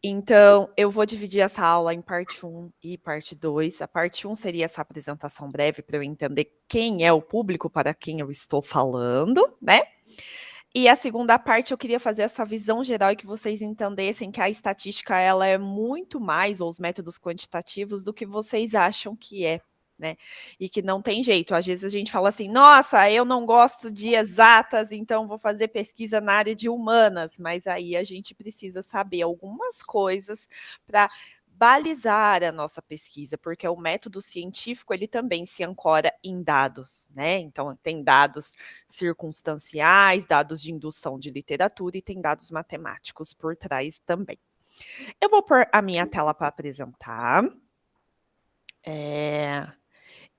Então, eu vou dividir essa aula em parte 1 e parte 2. A parte 1 seria essa apresentação breve para eu entender quem é o público para quem eu estou falando, né? E a segunda parte eu queria fazer essa visão geral e que vocês entendessem que a estatística ela é muito mais, ou os métodos quantitativos, do que vocês acham que é, né? E que não tem jeito. Às vezes a gente fala assim, nossa, eu não gosto de exatas, então vou fazer pesquisa na área de humanas, mas aí a gente precisa saber algumas coisas para balizar a nossa pesquisa, porque o método científico ele também se ancora em dados, né? Então tem dados circunstanciais, dados de indução de literatura e tem dados matemáticos por trás também. Eu vou pôr a minha tela para apresentar.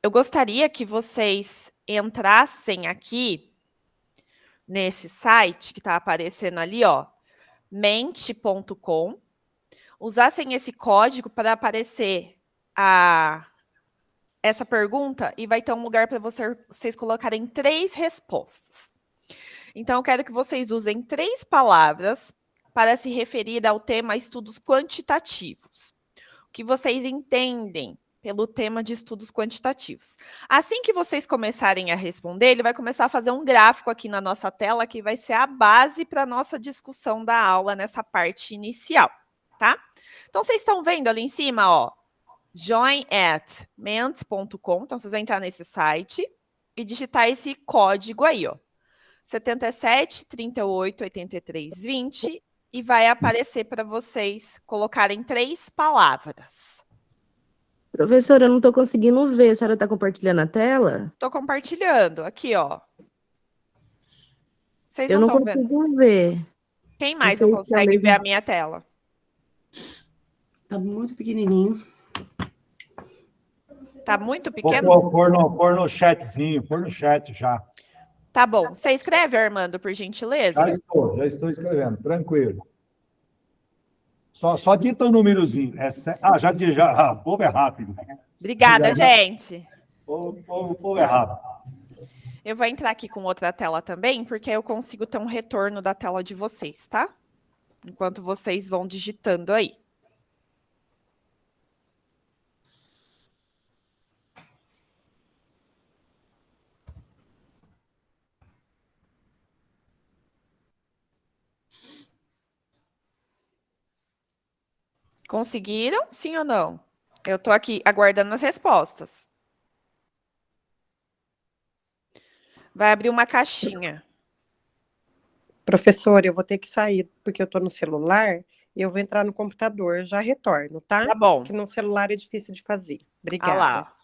Eu gostaria que vocês entrassem aqui nesse site que está aparecendo ali, ó, mente.com, usassem esse código para aparecer essa pergunta e vai ter um lugar para vocês colocarem 3 respostas. Então, eu quero que vocês usem 3 palavras para se referir ao tema estudos quantitativos. O que vocês entendem pelo tema de estudos quantitativos. Assim que vocês começarem a responder, ele vai começar a fazer um gráfico aqui na nossa tela, que vai ser a base para a nossa discussão da aula nessa parte inicial, tá? Então, vocês estão vendo ali em cima, ó, join@ment.com. Então, vocês vão entrar nesse site e digitar esse código aí, ó, 77 38 83 20, e vai aparecer para vocês colocarem 3 palavras. Professora, eu não estou conseguindo ver. A senhora está compartilhando a tela? Estou compartilhando. Aqui, ó. Vocês Eu não não estão vendo? consigo ver. Quem Não mais sei não se é consegue ver mesmo. a minha tela? Tá muito pequenininho. Tá muito Vou pequeno? pôr no chatzinho, pôr no chat já. Tá bom. Você escreve, Armando, por gentileza? Já estou escrevendo, tranquilo. Só dita um númerozinho. O povo é rápido. Obrigada, gente. O povo é rápido. Eu vou entrar aqui com outra tela também, porque aí eu consigo ter um retorno da tela de vocês, tá? Enquanto vocês vão digitando aí. Conseguiram? Sim ou não? Eu tô aqui aguardando as respostas. Vai abrir uma caixinha. Professora, eu vou ter que sair porque eu estou no celular e eu vou entrar no computador. Já retorno, tá? Tá bom. Porque no celular é difícil de fazer. Obrigada. Ah lá.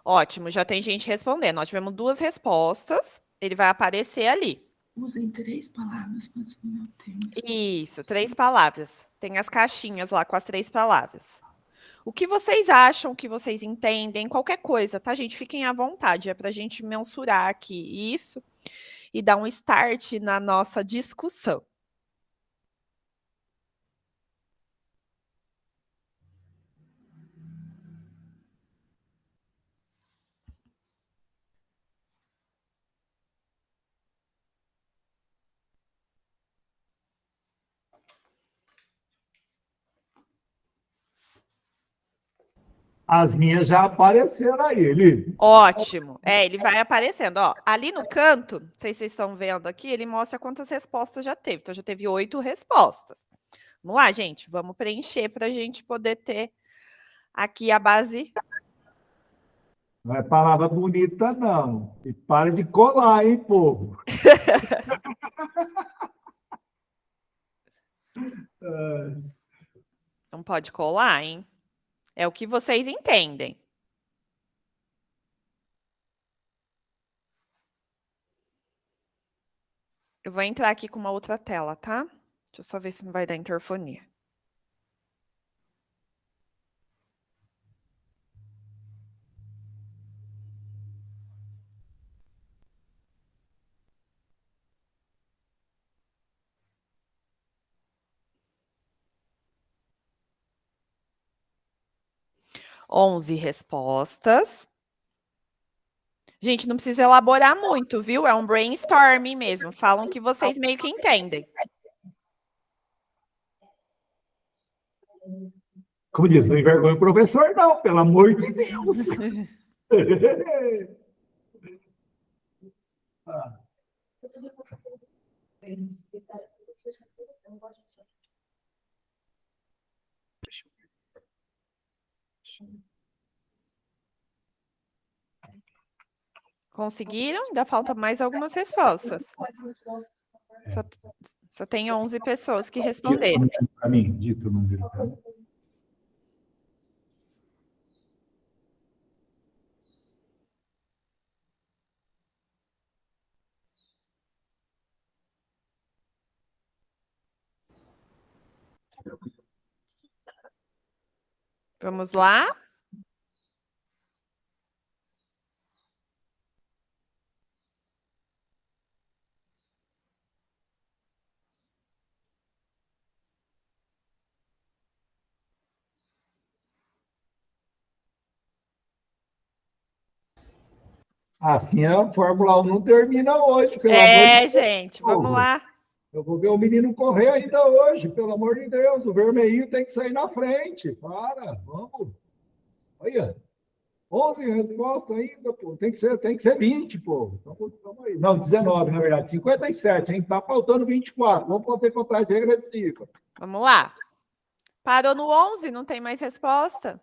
Ótimo, já tem gente respondendo. Nós tivemos 2 respostas. Ele vai aparecer ali. Usem 3 palavras, mas meu Deus. Isso, 3 palavras. Tem as caixinhas lá com as 3 palavras. O que vocês acham, o que vocês entendem, qualquer coisa, tá, gente? Fiquem à vontade, é pra gente mensurar aqui isso e dar um start na nossa discussão. As minhas já apareceram aí, Eli. Ótimo. Ele vai aparecendo, ó. Ali no canto, não sei se vocês estão vendo aqui, ele mostra quantas respostas já teve. Então, já teve 8 respostas. Vamos lá, gente. Vamos preencher para a gente poder ter aqui a base. Não é palavra bonita, não. E pare de colar, hein, povo? Não pode colar, hein? É o que vocês entendem. Eu vou entrar aqui com uma outra tela, tá? Deixa eu só ver se não vai dar interfonia. Onze respostas. Gente, não precisa elaborar muito, viu? É um brainstorming mesmo. Falam que vocês meio que entendem. Como diz, não envergonha o professor, não, pelo amor de Deus. Ah, Conseguiram? Ainda faltam mais algumas respostas. Só tem 11 pessoas que responderam. Para mim, dito o número. Tá? Vamos lá? Assim a Fórmula 1 não termina hoje, pelo amor de Deus. Gente, vamos lá. Eu vou ver o menino correr ainda hoje, pelo amor de Deus. O vermelhinho tem que sair na frente. Para, vamos. Olha, 11 respostas ainda, pô. Tem que ser 20, pô. Tamo aí. Não, 19, na verdade. 57, hein? Tá faltando 24. Vamos fazer contagem regressiva. Vamos lá. Parou no 11, não tem mais resposta?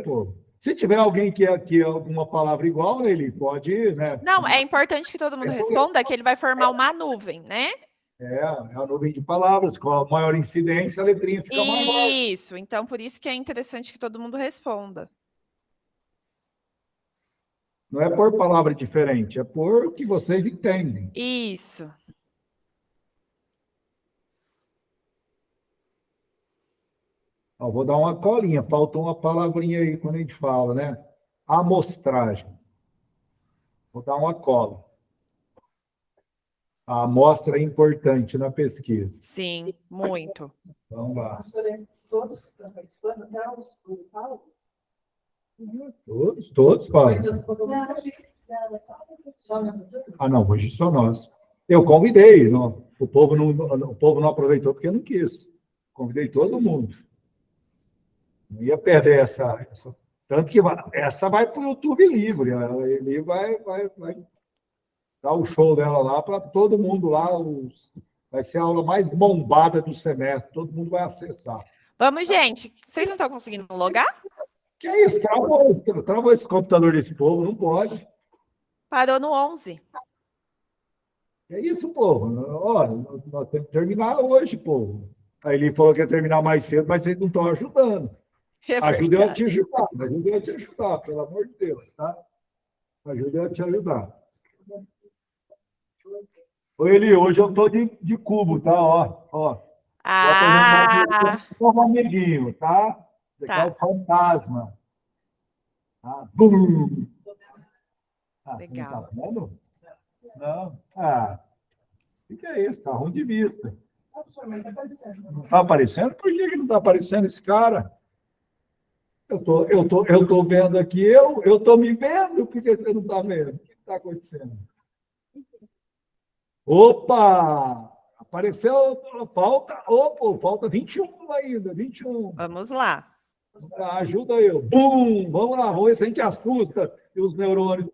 Pô. Se tiver alguém que alguma palavra igual, ele pode, né? Não, é importante que todo mundo responda, que ele vai formar uma nuvem, né? É a nuvem de palavras. Com a maior incidência, a letrinha fica maior. Isso, então por isso que é interessante que todo mundo responda. Não é por palavra diferente, é por o que vocês entendem. Isso. Ó, vou dar uma colinha, faltou uma palavrinha aí quando a gente fala, né? Amostragem. Vou dar uma cola. A amostra é importante na pesquisa. Sim, muito. Vamos lá. Todos estão participando? Não, o Paulo? Todos podem. Ah, não, hoje só nós. Eu convidei, não, o povo não aproveitou porque não quis. Convidei todo mundo. Não ia perder essa. Tanto que essa vai para o YouTube livre. Ele vai dar o show dela lá para todo mundo lá. Vai ser a aula mais bombada do semestre. Todo mundo vai acessar. Vamos, gente. Vocês não estão conseguindo logar? Que é isso? Trava esse computador desse povo, não pode. Parou no 11. É isso, povo. Olha, nós temos que terminar hoje, povo. Aí ele falou que ia terminar mais cedo, mas vocês não estão ajudando. Ajuda eu a te ajudar. Ajuda eu a te ajudar, pelo amor de Deus, tá? Ajuda eu a te ajudar. Oi, Eli, hoje eu estou de cubo, tá? Ó. Ah! Como amiguinho, tá? Esse aqui é o fantasma. Tá? Bum! Legal. Você não tá vendo? Não. Ah, o que é isso? Tá ruim de vista. Não tá aparecendo? Por que não tá aparecendo esse cara? Eu tô vendo aqui, eu tô me vendo, por que você não tá vendo? O que está acontecendo? Opa! Apareceu, falta 21 ainda, 21. Vamos lá. Ajuda eu. Bum! Vamos lá, vamos ver se a gente assusta os neurônios.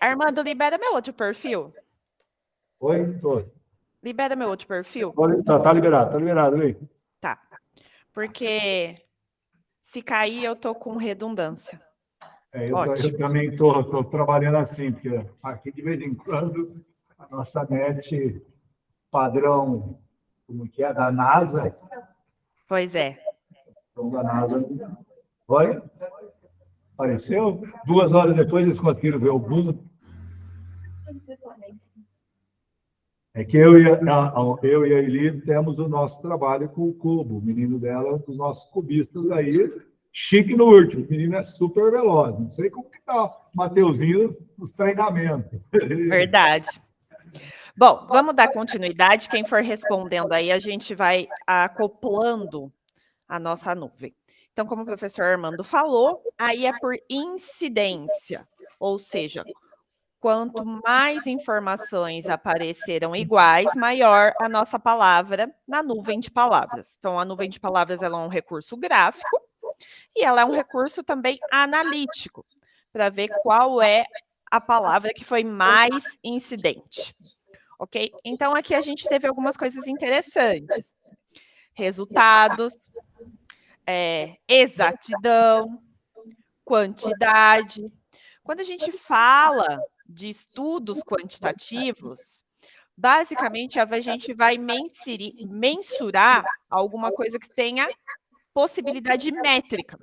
Armando, libera meu outro perfil. Oi? Tô. Libera meu outro perfil. Tá liberado, Lei. Tá. Porque se cair, eu tô com redundância. Eu também estou trabalhando assim, porque aqui de vez em quando a nossa net padrão, como que é, da NASA. Pois é. Então, da NASA. Oi? Apareceu? 2 horas depois eles conseguiram ver o boom. É que eu e a Eli temos o nosso trabalho com o cubo. O menino dela, os nossos cubistas aí, chique no último. O menino é super veloz. Não sei como que tá o Mateuzinho nos treinamentos. Verdade. Bom, vamos dar continuidade. Quem for respondendo aí, a gente vai acoplando a nossa nuvem. Então, como o professor Armando falou, aí é por incidência, ou seja, quanto mais informações apareceram iguais, maior a nossa palavra na nuvem de palavras. Então, a nuvem de palavras ela é um recurso gráfico e ela é um recurso também analítico, para ver qual é a palavra que foi mais incidente. Ok? Então, aqui a gente teve algumas coisas interessantes. Resultados, exatidão, quantidade. Quando a gente fala de estudos quantitativos, basicamente a gente vai mensurar alguma coisa que tenha possibilidade métrica.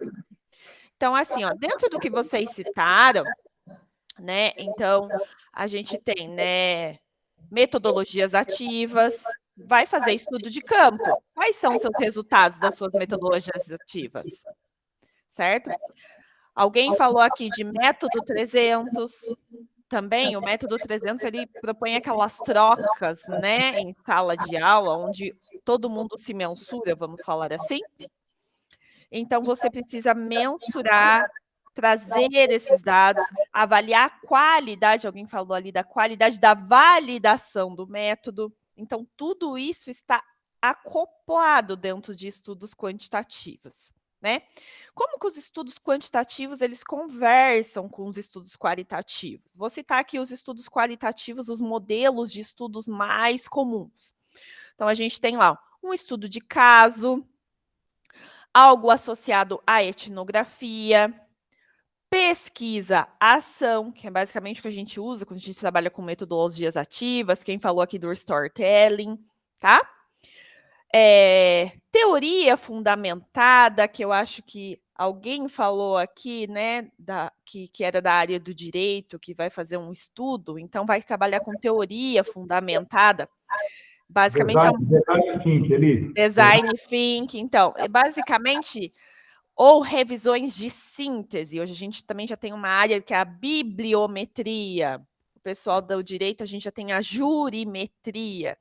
Então, assim, ó, dentro do que vocês citaram, né? Então, a gente tem, né, metodologias ativas, vai fazer estudo de campo. Quais são os seus resultados das suas metodologias ativas? Certo? Alguém falou aqui de método 300. Também o método 300 ele propõe aquelas trocas, né, em sala de aula, onde todo mundo se mensura, vamos falar assim. Então, você precisa mensurar, trazer esses dados, avaliar a qualidade, alguém falou ali da qualidade da validação do método. Então, tudo isso está acoplado dentro de estudos quantitativos, né? Como que os estudos quantitativos, eles conversam com os estudos qualitativos? Vou citar aqui os estudos qualitativos, os modelos de estudos mais comuns. Então, a gente tem lá um estudo de caso, algo associado à etnografia, pesquisa, ação, que é basicamente o que a gente usa quando a gente trabalha com metodologias ativas. Quem falou aqui do storytelling, tá? Teoria fundamentada, que eu acho que alguém falou aqui, né, que era da área do direito, que vai fazer um estudo, então vai trabalhar com teoria fundamentada. Basicamente, Design thinking ali. design thinking, então, basicamente, ou revisões de síntese. Hoje a gente também já tem uma área que é a bibliometria. O pessoal do direito, a gente já tem a jurimetria.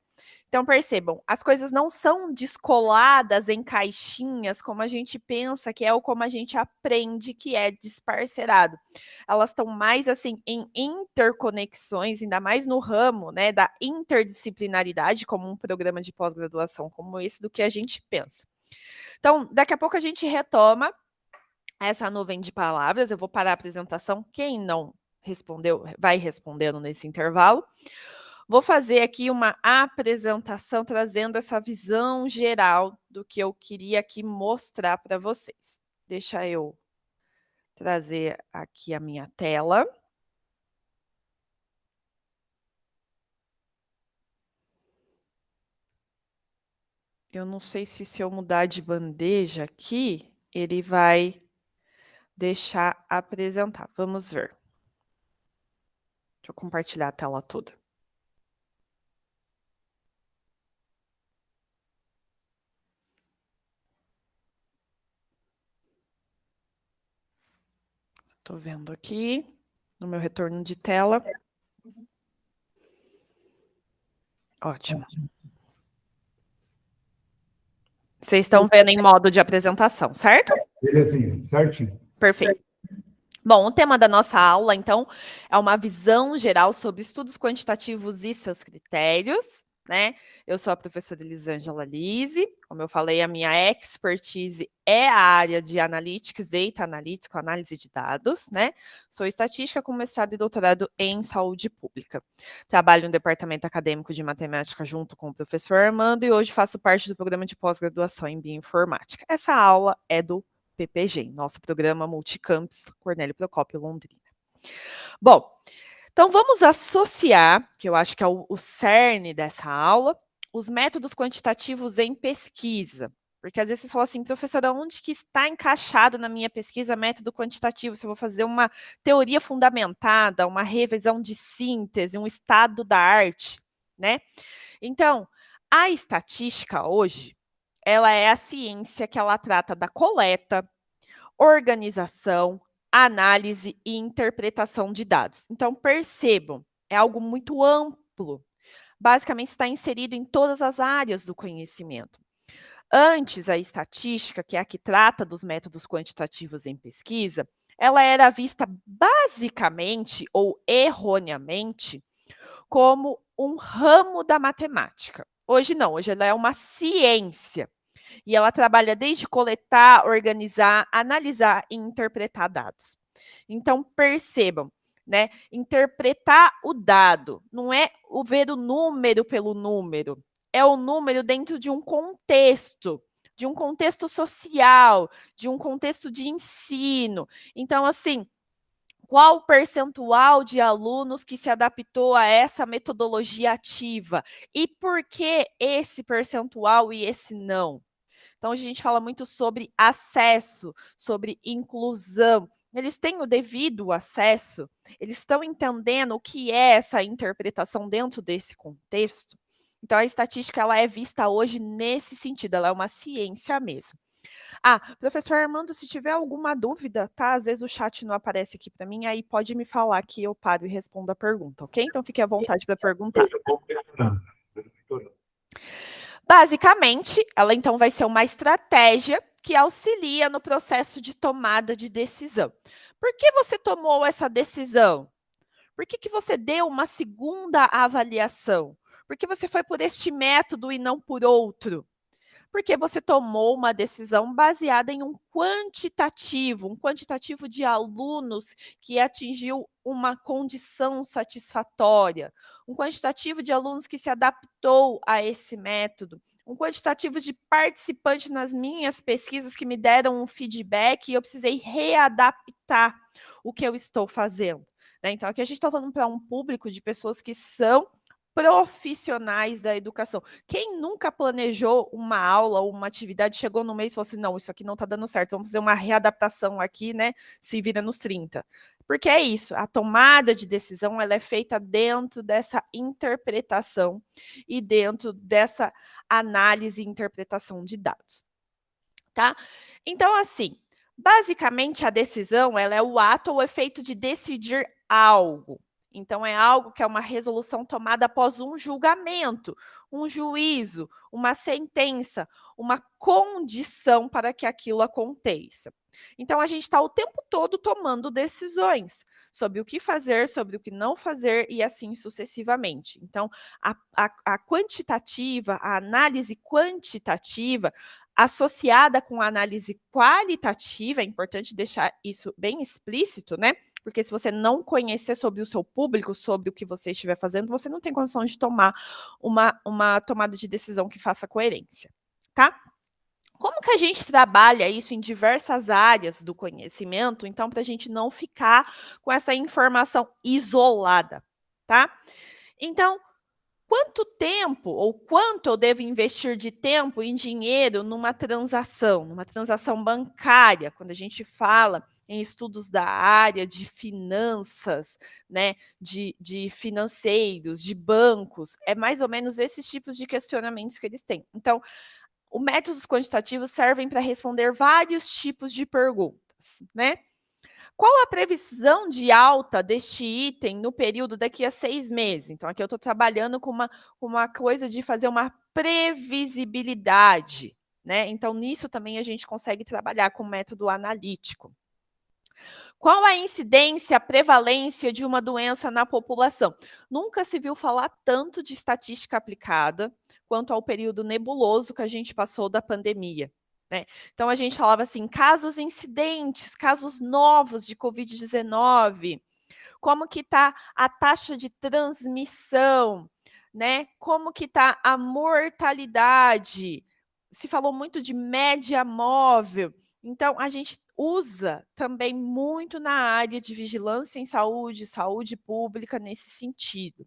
Então, percebam, as coisas não são descoladas em caixinhas, como a gente pensa que é, ou como a gente aprende que é disparcerado. Elas estão mais, assim, em interconexões, ainda mais no ramo, né, da interdisciplinaridade, como um programa de pós-graduação como esse, do que a gente pensa. Então, daqui a pouco a gente retoma essa nuvem de palavras. Eu vou parar a apresentação. Quem não respondeu, vai respondendo nesse intervalo. Vou fazer aqui uma apresentação trazendo essa visão geral do que eu queria aqui mostrar para vocês. Deixa eu trazer aqui a minha tela. Eu não sei se eu mudar de bandeja aqui, ele vai deixar apresentar. Vamos ver. Deixa eu compartilhar a tela toda. Estou vendo aqui no meu retorno de tela. Ótimo. Vocês estão vendo em modo de apresentação, certo? Belezinha, certinho. Perfeito. Bom, o tema da nossa aula, então, é uma visão geral sobre estudos quantitativos e seus critérios, né? Eu sou a professora Elisângela Lise. Como eu falei, a minha expertise é a área de Analytics, Data Analytics, análise de dados, né? Sou estatística com mestrado e doutorado em saúde pública. Trabalho no departamento acadêmico de matemática junto com o professor Armando e hoje faço parte do programa de pós-graduação em bioinformática. Essa aula é do PPG, nosso programa Multicampus Cornélio Procópio Londrina. Bom, então vamos associar, que eu acho que é o cerne dessa aula, os métodos quantitativos em pesquisa. Porque às vezes você fala assim, professora, onde que está encaixado na minha pesquisa método quantitativo? Se eu vou fazer uma teoria fundamentada, uma revisão de síntese, um estado da arte, né? Então, a estatística hoje, ela é a ciência que ela trata da coleta, organização, análise e interpretação de dados. Então, percebam, é algo muito amplo. Basicamente, está inserido em todas as áreas do conhecimento. Antes, a estatística, que é a que trata dos métodos quantitativos em pesquisa, ela era vista basicamente ou erroneamente como um ramo da matemática. Hoje não, hoje ela é uma ciência. E ela trabalha desde coletar, organizar, analisar e interpretar dados. Então, percebam, né? Interpretar o dado não é o ver o número pelo número, é o número dentro de um contexto social, de um contexto de ensino. Então, assim, qual o percentual de alunos que se adaptou a essa metodologia ativa? E por que esse percentual e esse não? Então, a gente fala muito sobre acesso, sobre inclusão. Eles têm o devido acesso? Eles estão entendendo o que é essa interpretação dentro desse contexto? Então, a estatística ela é vista hoje nesse sentido, ela é uma ciência mesmo. Ah, professor Armando, se tiver alguma dúvida, tá? Às vezes o chat não aparece aqui para mim, aí pode me falar que eu paro e respondo a pergunta, ok? Então, fique à vontade para perguntar. Basicamente, ela então vai ser uma estratégia que auxilia no processo de tomada de decisão. Por que você tomou essa decisão? Por que você deu uma segunda avaliação? Por que você foi por este método e não por outro? Porque você tomou uma decisão baseada em um quantitativo de alunos que atingiu uma condição satisfatória, um quantitativo de alunos que se adaptou a esse método, um quantitativo de participantes nas minhas pesquisas que me deram um feedback e eu precisei readaptar o que eu estou fazendo. Né? Então, aqui a gente está falando para um público de pessoas que são profissionais da educação. Quem nunca planejou uma aula ou uma atividade, chegou no mês e falou assim, não, isso aqui não está dando certo, vamos fazer uma readaptação aqui, né, se vira nos 30. Porque é isso, a tomada de decisão, ela é feita dentro dessa interpretação e dentro dessa análise e interpretação de dados, tá? Então, assim, basicamente a decisão, ela é o ato ou efeito de decidir algo. Então, é algo que é uma resolução tomada após um julgamento, um juízo, uma sentença, uma condição para que aquilo aconteça. Então, a gente está o tempo todo tomando decisões sobre o que fazer, sobre o que não fazer e assim sucessivamente. Então, a quantitativa, a análise quantitativa, associada com a análise qualitativa, é importante deixar isso bem explícito, né? Porque se você não conhecer sobre o seu público, sobre o que você estiver fazendo, você não tem condição de tomar uma tomada de decisão que faça coerência, tá? Como que a gente trabalha isso em diversas áreas do conhecimento, então, para a gente não ficar com essa informação isolada, tá? Então, quanto tempo ou quanto eu devo investir de tempo e dinheiro numa transação bancária, quando a gente fala em estudos da área de finanças, né, de financeiros, de bancos, é mais ou menos esses tipos de questionamentos que eles têm. Então, os métodos quantitativos servem para responder vários tipos de perguntas, né? Qual a previsão de alta deste item no período daqui a 6 meses? Então, aqui eu estou trabalhando com uma coisa de fazer uma previsibilidade, né? Então, nisso também a gente consegue trabalhar com o método analítico. Qual a incidência, a prevalência de uma doença na população? Nunca se viu falar tanto de estatística aplicada quanto ao período nebuloso que a gente passou da pandemia. Né? Então, a gente falava assim, casos incidentes, casos novos de Covid-19, como que está a taxa de transmissão, né? Como que está a mortalidade, se falou muito de média móvel, então a gente usa também muito na área de vigilância em saúde, saúde pública nesse sentido.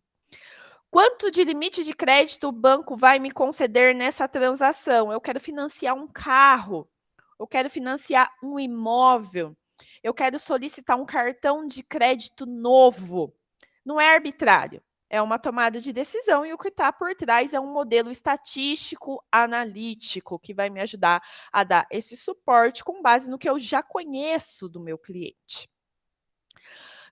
Quanto de limite de crédito o banco vai me conceder nessa transação? Eu quero financiar um carro, eu quero financiar um imóvel, eu quero solicitar um cartão de crédito novo. Não é arbitrário, é uma tomada de decisão e o que está por trás é um modelo estatístico analítico que vai me ajudar a dar esse suporte com base no que eu já conheço do meu cliente.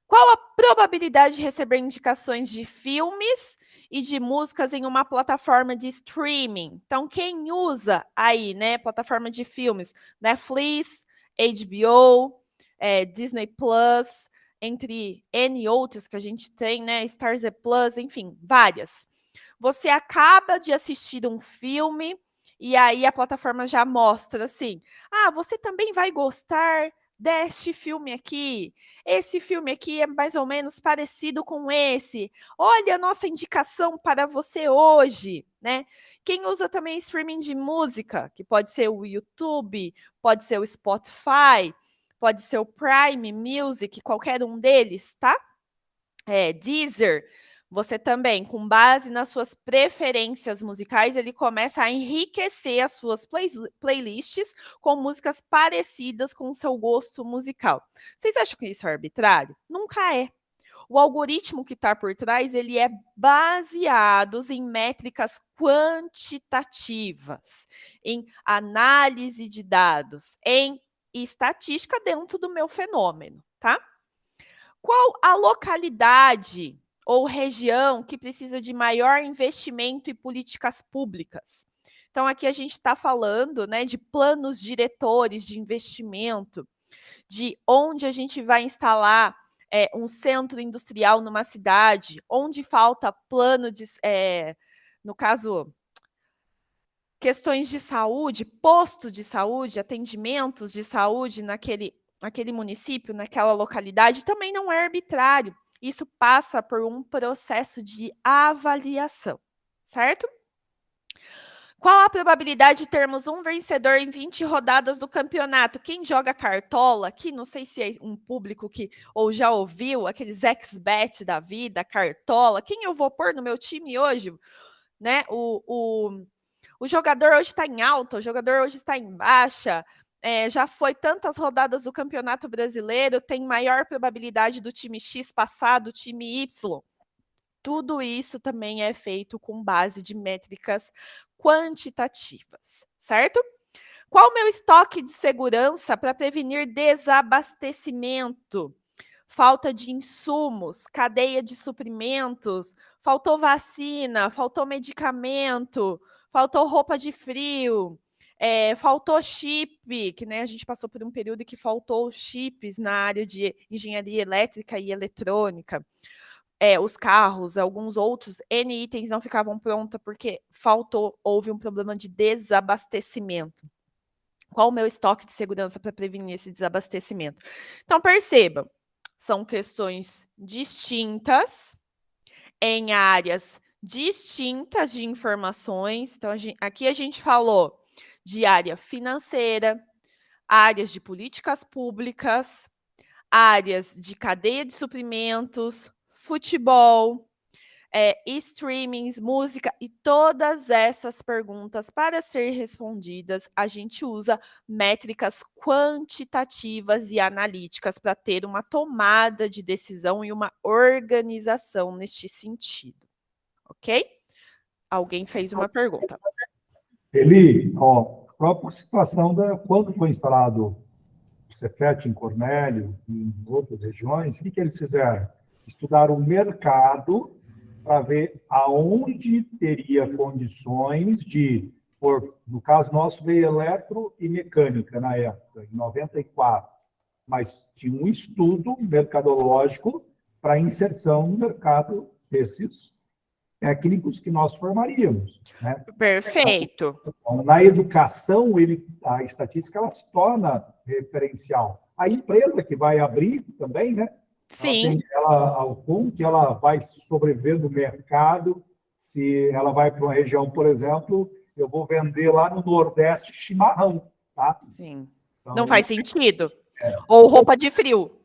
Qual a probabilidade de receber indicações de filmes e de músicas em uma plataforma de streaming? Então, quem usa aí, né, plataforma de filmes, Netflix, HBO, Disney Plus, entre N outras que a gente tem, né? Starz Plus, enfim, várias. Você acaba de assistir um filme e aí a plataforma já mostra assim: ah, você também vai gostar deste filme aqui. Esse filme aqui é mais ou menos parecido com esse. Olha a nossa indicação para você hoje, né? Quem usa também streaming de música, que pode ser o YouTube, pode ser o Spotify, pode ser o Prime Music, qualquer um deles, tá? Deezer, você também, com base nas suas preferências musicais, ele começa a enriquecer as suas playlists com músicas parecidas com o seu gosto musical. Vocês acham que isso é arbitrário? Nunca é. O algoritmo que está por trás, ele é baseado em métricas quantitativas, em análise de dados, em estatística dentro do meu fenômeno, tá? Qual a localidade ou região que precisa de maior investimento e políticas públicas? Então, aqui a gente está falando, né, de planos diretores de investimento, de onde a gente vai instalar um centro industrial numa cidade, onde falta plano de, no caso, questões de saúde, posto de saúde, atendimentos de saúde naquele município, naquela localidade, também não é arbitrário. Isso passa por um processo de avaliação, certo? Qual a probabilidade de termos um vencedor em 20 rodadas do campeonato? Quem joga cartola aqui, não sei se é um público que ou já ouviu, aqueles ex-bet da vida, cartola, quem eu vou pôr no meu time hoje? Né? O jogador hoje está em alta, o jogador hoje está em baixa, já foi tantas rodadas do Campeonato Brasileiro, tem maior probabilidade do time X passar do time Y. Tudo isso também é feito com base de métricas quantitativas, certo? Qual o meu estoque de segurança para prevenir desabastecimento? Falta de insumos, cadeia de suprimentos, faltou vacina, faltou medicamento, faltou roupa de frio, faltou chip, que né, a gente passou por um período que faltou chips na área de engenharia elétrica e eletrônica. Os carros, alguns outros, N itens não ficavam prontos porque houve um problema de desabastecimento. Qual o meu estoque de segurança para prevenir esse desabastecimento? Então, percebam, são questões distintas, em áreas distintas de informações. Então, aqui a gente falou de área financeira, áreas de políticas públicas, áreas de cadeia de suprimentos, futebol, streamings, música, e todas essas perguntas, para ser respondidas, a gente usa métricas quantitativas e analíticas para ter uma tomada de decisão e uma organização neste sentido. Ok? Alguém fez uma pergunta. Eli, a própria situação quando foi instalado o Cefet em Cornélio e em outras regiões, o que eles fizeram? Estudaram o mercado para ver aonde teria condições de, no caso nosso, veio eletro e mecânica na época, em 94, mas tinha um estudo mercadológico para inserção no mercado desses técnicos que nós formaríamos. Né? Perfeito. Então, na educação, a estatística ela se torna referencial. A empresa que vai abrir também, né? Sim. Como que ela vai sobreviver no mercado, se ela vai para uma região, por exemplo, eu vou vender lá no Nordeste chimarrão, tá? Sim. Então, não faz sentido. Ou roupa de frio.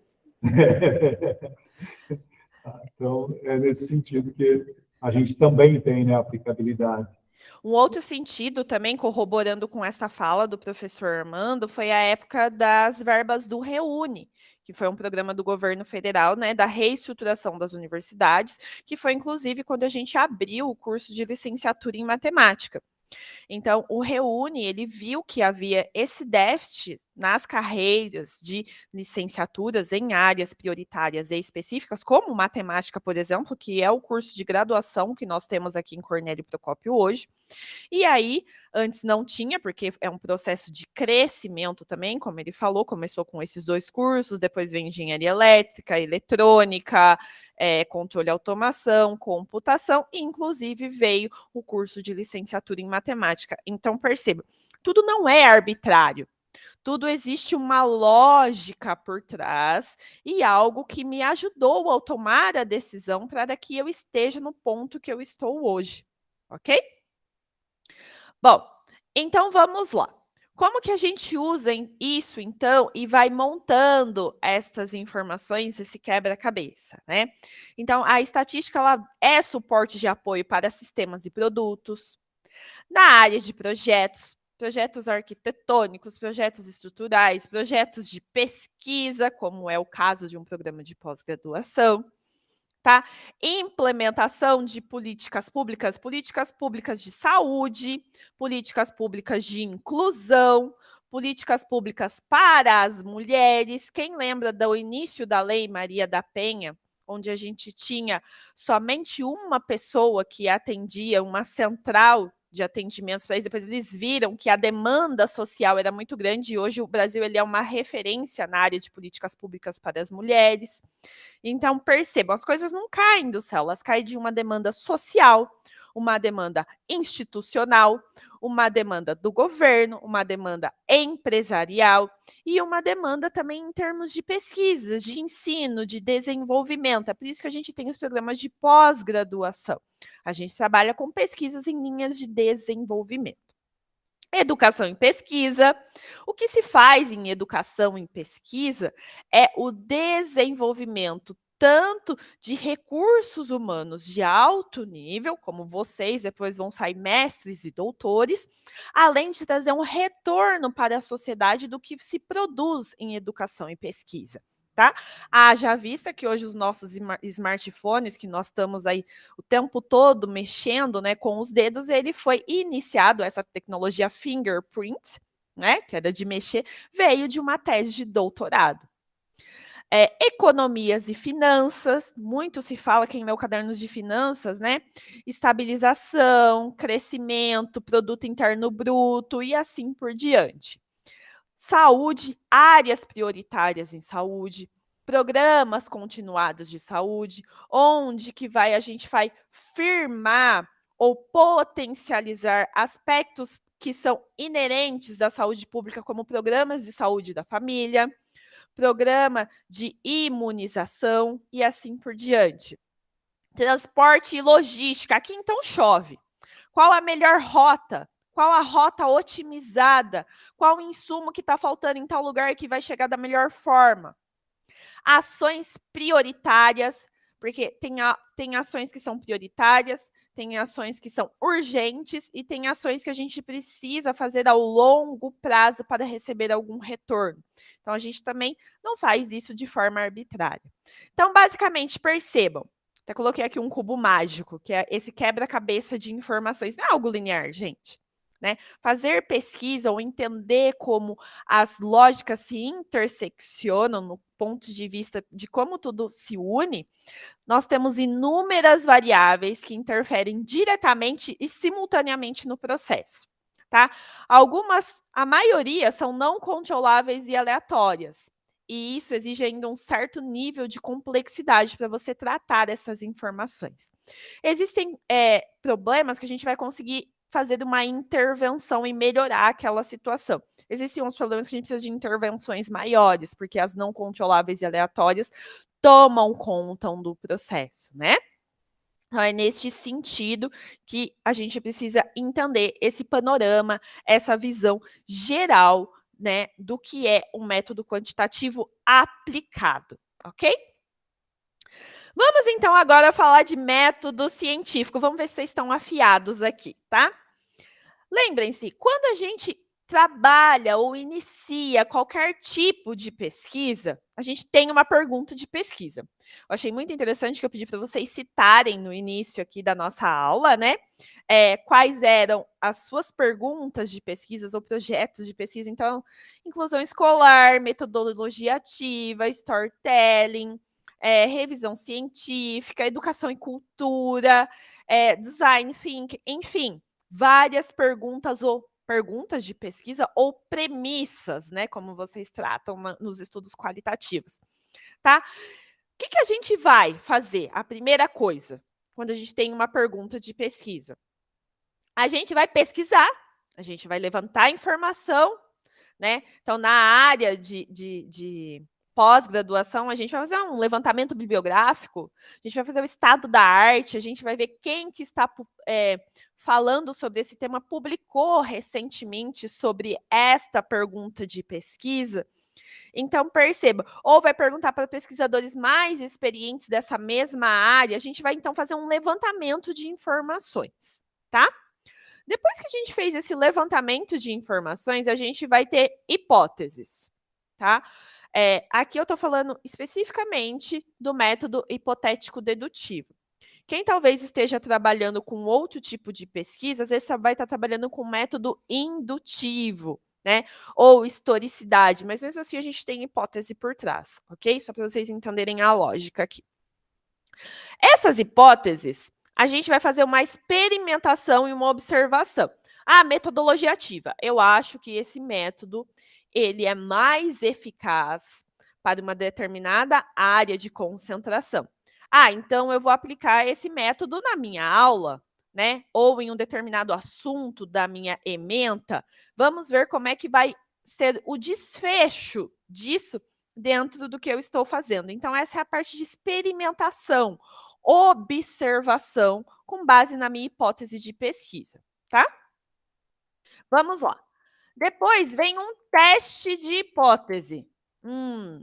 Então, é nesse sentido que a gente também tem, né, aplicabilidade. Um outro sentido também, corroborando com essa fala do professor Armando, foi a época das verbas do Reúne, que foi um programa do governo federal, né, da reestruturação das universidades, que foi inclusive quando a gente abriu o curso de licenciatura em matemática. Então, o Reúne, ele viu que havia esse déficit nas carreiras de licenciaturas em áreas prioritárias e específicas, como matemática, por exemplo, que é o curso de graduação que nós temos aqui em Cornélio Procópio hoje. E aí, antes não tinha, porque é um processo de crescimento também, como ele falou, começou com esses 2 cursos, depois vem engenharia elétrica, eletrônica, controle e automação, computação, e inclusive veio o curso de licenciatura em matemática. Então, perceba, tudo não é arbitrário. Tudo existe uma lógica por trás e algo que me ajudou a tomar a decisão para que eu esteja no ponto que eu estou hoje, ok? Bom, então vamos lá. Como que a gente usa isso, então, e vai montando estas informações, esse quebra-cabeça, né? Então, a estatística, ela é suporte de apoio para sistemas e produtos. Na área de projetos, projetos arquitetônicos, projetos estruturais, projetos de pesquisa, como é o caso de um programa de pós-graduação, tá? Implementação de políticas públicas de saúde, políticas públicas de inclusão, políticas públicas para as mulheres. Quem lembra do início da Lei Maria da Penha, onde a gente tinha somente uma pessoa que atendia, uma central de atendimentos para eles, depois eles viram que a demanda social era muito grande e hoje o Brasil ele é uma referência na área de políticas públicas para as mulheres. Então, percebam, as coisas não caem do céu, elas caem de uma demanda social, uma demanda institucional, uma demanda do governo, uma demanda empresarial e uma demanda também em termos de pesquisas, de ensino, de desenvolvimento. É por isso que a gente tem os programas de pós-graduação. A gente trabalha com pesquisas em linhas de desenvolvimento. Educação em pesquisa. O que se faz em educação em pesquisa é o desenvolvimento tanto de recursos humanos de alto nível, como vocês depois vão sair mestres e doutores, além de trazer um retorno para a sociedade do que se produz em educação e pesquisa. Tá? Haja vista que hoje os nossos smartphones, que nós estamos aí o tempo todo mexendo, né, com os dedos, ele foi iniciado, essa tecnologia fingerprint, né, que era de mexer, veio de uma tese de doutorado. Economias e finanças, muito se fala, quem lê cadernos de finanças, né? Estabilização, crescimento, produto interno bruto e assim por diante. Saúde, áreas prioritárias em saúde, programas continuados de saúde, onde que a gente vai firmar ou potencializar aspectos que são inerentes da saúde pública, como programas de saúde da família, programa de imunização e assim por diante. Transporte e logística, aqui então chove. Qual a melhor rota? Qual a rota otimizada? Qual o insumo que está faltando em tal lugar que vai chegar da melhor forma? Ações prioritárias, porque tem ações que são prioritárias, tem ações que são urgentes e tem ações que a gente precisa fazer ao longo prazo para receber algum retorno. Então, a gente também não faz isso de forma arbitrária. Então, basicamente, percebam, até coloquei aqui um cubo mágico, que é esse quebra-cabeça de informações. Não é algo linear, gente. Né? Fazer pesquisa ou entender como as lógicas se interseccionam no ponto de vista de como tudo se une, nós temos inúmeras variáveis que interferem diretamente e simultaneamente no processo. Tá? A maioria são não controláveis e aleatórias. E isso exige ainda um certo nível de complexidade para você tratar essas informações. Existem problemas que a gente vai conseguir fazer uma intervenção e melhorar aquela situação. Existem uns problemas que a gente precisa de intervenções maiores, porque as não controláveis e aleatórias tomam conta do processo, né? Então, é neste sentido que a gente precisa entender esse panorama, essa visão geral, né, do que é um método quantitativo aplicado, ok? Vamos, então, agora falar de método científico. Vamos ver se vocês estão afiados aqui, tá? Lembrem-se, quando a gente trabalha ou inicia qualquer tipo de pesquisa, a gente tem uma pergunta de pesquisa. Eu achei muito interessante que eu pedi para vocês citarem no início aqui da nossa aula, né? quais eram as suas perguntas de pesquisas ou projetos de pesquisa. Então, inclusão escolar, metodologia ativa, storytelling, revisão científica, educação e cultura, design thinking, enfim, várias perguntas de pesquisa ou premissas, né, como vocês tratam nos estudos qualitativos, tá? O que a gente vai fazer? A primeira coisa, quando a gente tem uma pergunta de pesquisa, a gente vai pesquisar, a gente vai levantar informação, né? Então, na área de pós-graduação, a gente vai fazer um levantamento bibliográfico, a gente vai fazer o estado da arte, a gente vai ver quem que está falando sobre esse tema, publicou recentemente sobre esta pergunta de pesquisa. Então, perceba, ou vai perguntar para pesquisadores mais experientes dessa mesma área, a gente vai, então, fazer um levantamento de informações, tá? Depois que a gente fez esse levantamento de informações, a gente vai ter hipóteses, tá? Aqui eu estou falando especificamente do método hipotético dedutivo. Quem talvez esteja trabalhando com outro tipo de pesquisa, às vezes vai estar trabalhando com método indutivo, né? Ou historicidade, mas mesmo assim a gente tem hipótese por trás, ok? Só para vocês entenderem a lógica aqui. Essas hipóteses, a gente vai fazer uma experimentação e uma observação. Metodologia ativa. Eu acho que esse método, ele é mais eficaz para uma determinada área de concentração. Então eu vou aplicar esse método na minha aula, né? Ou em um determinado assunto da minha ementa. Vamos ver como é que vai ser o desfecho disso dentro do que eu estou fazendo. Então, essa é a parte de experimentação, observação, com base na minha hipótese de pesquisa, tá? Vamos lá. Depois vem um teste de hipótese.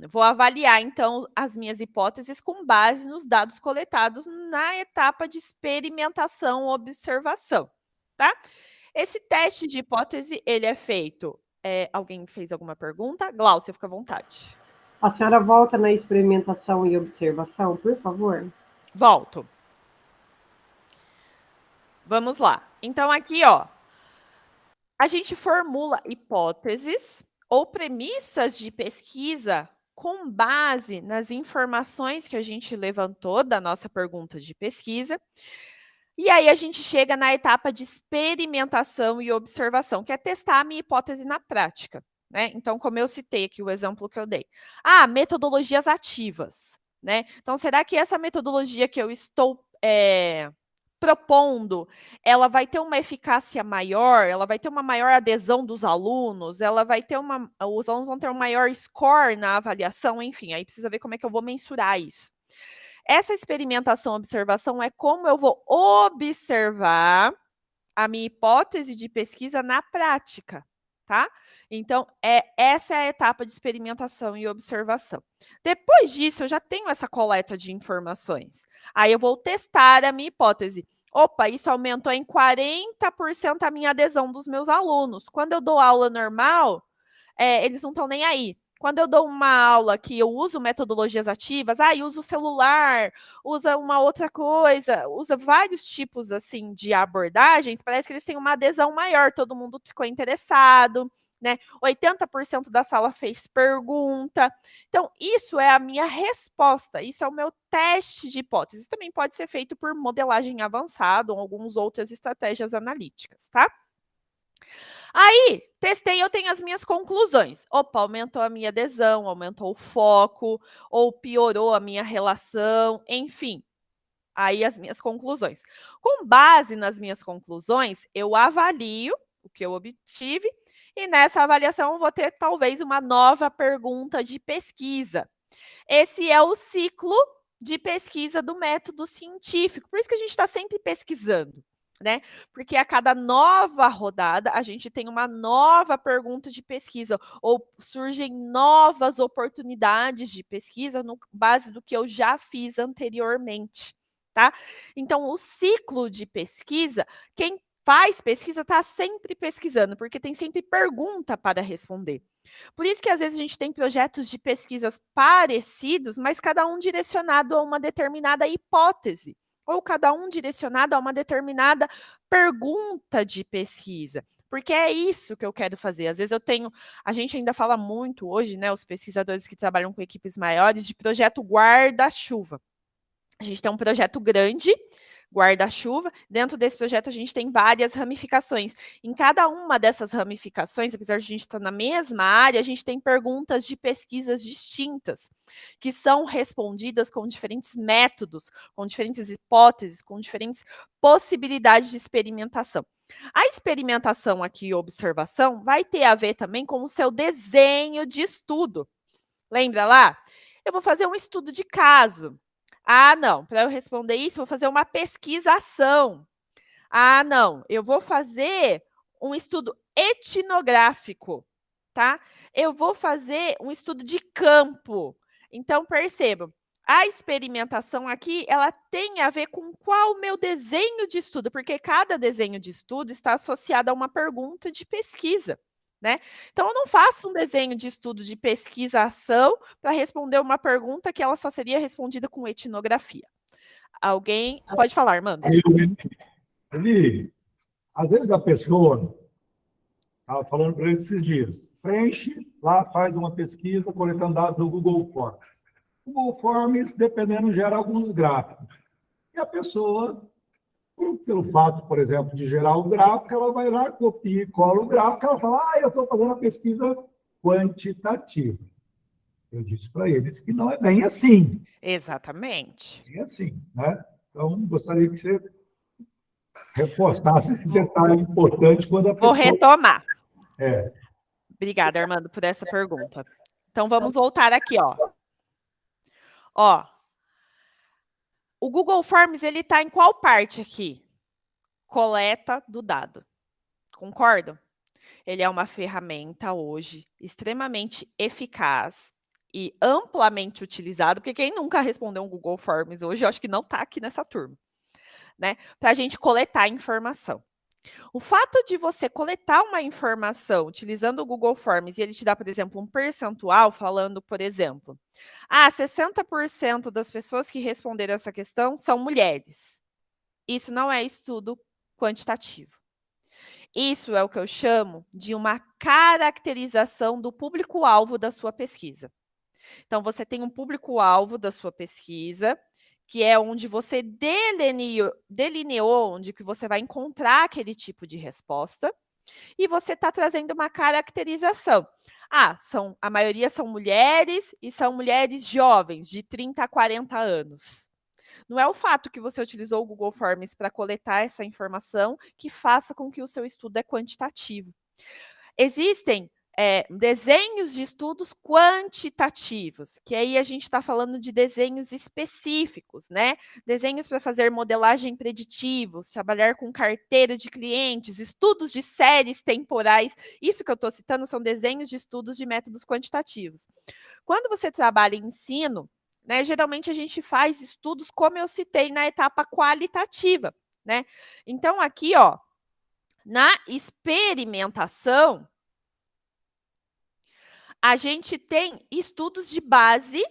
Vou avaliar, então, as minhas hipóteses com base nos dados coletados na etapa de experimentação, observação, tá? Esse teste de hipótese, ele é feito... alguém fez alguma pergunta? Glaucia, fica à vontade. A senhora volta na experimentação e observação, por favor? Volto. Vamos lá. Então, aqui, ó, a gente formula hipóteses ou premissas de pesquisa com base nas informações que a gente levantou da nossa pergunta de pesquisa. E aí a gente chega na etapa de experimentação e observação, que é testar a minha hipótese na prática, né? Então, como eu citei aqui o exemplo que eu dei. Metodologias ativas, né? Então, será que essa metodologia que eu estou propondo, ela vai ter uma eficácia maior, ela vai ter uma maior adesão dos alunos, ela vai ter os alunos vão ter um maior score na avaliação, enfim, aí precisa ver como é que eu vou mensurar isso. Essa experimentação, observação é como eu vou observar a minha hipótese de pesquisa na prática, tá? Então, essa é a etapa de experimentação e observação. Depois disso, eu já tenho essa coleta de informações. Aí eu vou testar a minha hipótese. Opa, isso aumentou em 40% a minha adesão dos meus alunos. Quando eu dou aula normal, eles não estão nem aí. Quando eu dou uma aula que eu uso metodologias ativas, uso o celular, usa uma outra coisa, usa vários tipos assim de abordagens, parece que eles têm uma adesão maior, todo mundo ficou interessado, né? 80% da sala fez pergunta. Então, isso é a minha resposta, isso é o meu teste de hipótese. Isso também pode ser feito por modelagem avançada ou algumas outras estratégias analíticas, tá? Aí, testei, eu tenho as minhas conclusões. Opa, aumentou a minha adesão, aumentou o foco, ou piorou a minha relação, enfim. Aí, as minhas conclusões. Com base nas minhas conclusões, eu avalio o que eu obtive e nessa avaliação eu vou ter talvez uma nova pergunta de pesquisa. Esse é o ciclo de pesquisa do método científico. Por isso que a gente está sempre pesquisando, né? Porque a cada nova rodada, a gente tem uma nova pergunta de pesquisa, ou surgem novas oportunidades de pesquisa no base do que eu já fiz anteriormente, tá? Então, o ciclo de pesquisa, quem faz pesquisa está sempre pesquisando, porque tem sempre pergunta para responder. Por isso que, às vezes, a gente tem projetos de pesquisas parecidos, mas cada um direcionado a uma determinada hipótese, ou cada um direcionado a uma determinada pergunta de pesquisa. Porque é isso que eu quero fazer. Às vezes a gente ainda fala muito hoje, né, os pesquisadores que trabalham com equipes maiores, de projeto guarda-chuva. A gente tem um projeto grande, guarda-chuva. Dentro desse projeto, a gente tem várias ramificações. Em cada uma dessas ramificações, apesar de a gente estar na mesma área, a gente tem perguntas de pesquisas distintas, que são respondidas com diferentes métodos, com diferentes hipóteses, com diferentes possibilidades de experimentação. A experimentação aqui e observação vai ter a ver também com o seu desenho de estudo. Lembra lá? Eu vou fazer um estudo de caso. Ah, não, para eu responder isso, eu vou fazer uma pesquisação. Ah, não, eu vou fazer um estudo etnográfico, tá? Eu vou fazer um estudo de campo. Então, percebam, a experimentação aqui, ela tem a ver com qual o meu desenho de estudo, porque cada desenho de estudo está associado a uma pergunta de pesquisa, né? Então, eu não faço um desenho de estudo de pesquisação para responder uma pergunta que ela só seria respondida com etnografia. Alguém pode falar, Armando? Ele, às vezes a pessoa, estava falando para ele esses dias, preenche lá, faz uma pesquisa coletando dados do Google Forms. O Google Forms, dependendo, gera alguns gráficos. E a pessoa, pelo fato, por exemplo, de gerar o gráfico, ela vai lá, copia e cola o gráfico, ela fala, eu estou fazendo a pesquisa quantitativa. Eu disse para eles que não é bem assim. Exatamente. É assim, né? Então, gostaria que você reforçasse esse detalhe importante quando a pessoa... Vou retomar. É. Obrigada, Armando, por essa pergunta. Então, vamos voltar aqui, ó. Ó, o Google Forms, ele está em qual parte aqui? Coleta do dado. Concordam? Ele é uma ferramenta hoje extremamente eficaz e amplamente utilizado, porque quem nunca respondeu um Google Forms hoje, eu acho que não está aqui nessa turma, né? Para a gente coletar informação. O fato de você coletar uma informação utilizando o Google Forms e ele te dá, por exemplo, um percentual falando, por exemplo, 60% das pessoas que responderam essa questão são mulheres. Isso não é estudo quantitativo. Isso é o que eu chamo de uma caracterização do público-alvo da sua pesquisa. Então, você tem um público-alvo da sua pesquisa, que é onde você delineou onde que você vai encontrar aquele tipo de resposta, e você está trazendo uma caracterização. A maioria são mulheres e são mulheres jovens, de 30 a 40 anos. Não é o fato que você utilizou o Google Forms para coletar essa informação que faça com que o seu estudo é quantitativo. Existem desenhos de estudos quantitativos, que aí a gente está falando de desenhos específicos, né? Desenhos para fazer modelagem preditivos, trabalhar com carteira de clientes, estudos de séries temporais. Isso que eu estou citando são desenhos de estudos de métodos quantitativos. Quando você trabalha em ensino, né, geralmente a gente faz estudos, como eu citei, na etapa qualitativa, né? Então, aqui, ó, na experimentação, a gente tem estudos de base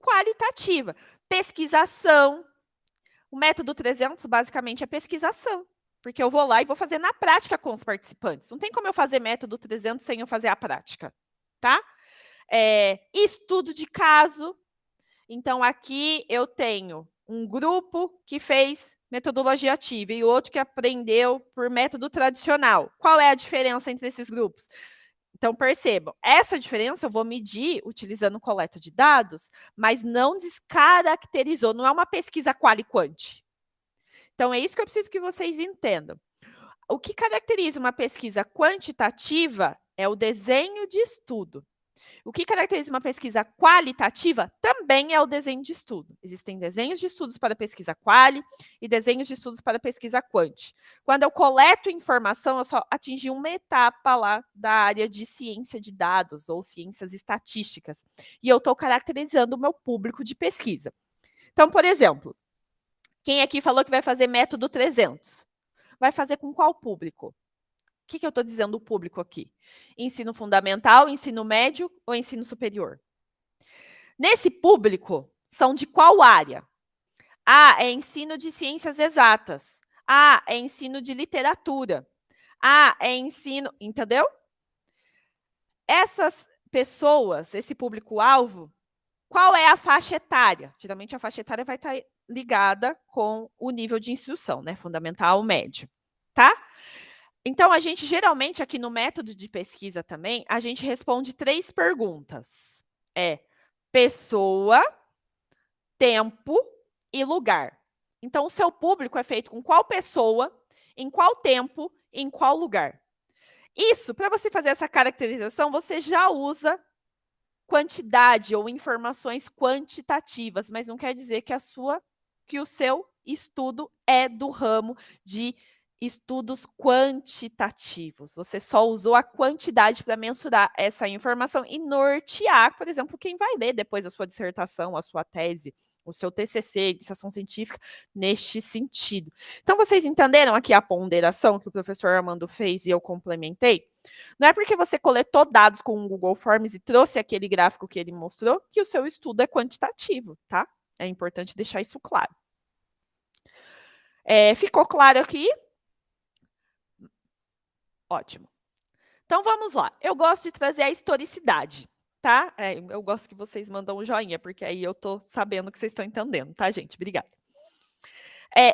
qualitativa. Pesquisação. O método 300, basicamente, é pesquisação. Porque eu vou lá e vou fazer na prática com os participantes. Não tem como eu fazer método 300 sem eu fazer a prática, tá? Estudo de caso. Então, aqui eu tenho um grupo que fez metodologia ativa e outro que aprendeu por método tradicional. Qual é a diferença entre esses grupos? Então, percebam, essa diferença eu vou medir utilizando coleta de dados, mas não descaracterizou, não é uma pesquisa qual e quant. Então, é isso que eu preciso que vocês entendam. O que caracteriza uma pesquisa quantitativa é o desenho de estudo. O que caracteriza uma pesquisa qualitativa também é o desenho de estudo. Existem desenhos de estudos para pesquisa quali e desenhos de estudos para pesquisa quant. Quando eu coleto informação, eu só atingi uma etapa lá da área de ciência de dados ou ciências estatísticas. E eu estou caracterizando o meu público de pesquisa. Então, por exemplo, quem aqui falou que vai fazer método 300? Vai fazer com qual público? O que eu estou dizendo o público aqui? Ensino fundamental, ensino médio ou ensino superior? Nesse público, são de qual área? Ah, é ensino de ciências exatas. Ah, é ensino de literatura. Ah, é ensino, entendeu? Essas pessoas, esse público-alvo, qual é a faixa etária? Geralmente a faixa etária vai estar ligada com o nível de instrução, né? Fundamental, médio, tá? Então, a gente geralmente aqui no método de pesquisa também, a gente responde 3 perguntas. É pessoa, tempo e lugar. Então, o seu público é feito com qual pessoa, em qual tempo, em qual lugar. Isso, para você fazer essa caracterização, você já usa quantidade ou informações quantitativas, mas não quer dizer que o seu estudo é do ramo de estudos quantitativos. Você só usou a quantidade para mensurar essa informação e nortear, por exemplo, quem vai ler depois a sua dissertação, a sua tese, o seu TCC, iniciação científica, neste sentido. Então, vocês entenderam aqui a ponderação que o professor Armando fez e eu complementei? Não é porque você coletou dados com o Google Forms e trouxe aquele gráfico que ele mostrou que o seu estudo é quantitativo, tá? É importante deixar isso claro. Ficou claro aqui? Ótimo. Então, vamos lá. Eu gosto de trazer a historicidade, tá? Eu gosto que vocês mandam um joinha, porque aí eu tô sabendo que vocês estão entendendo, tá, gente? Obrigada.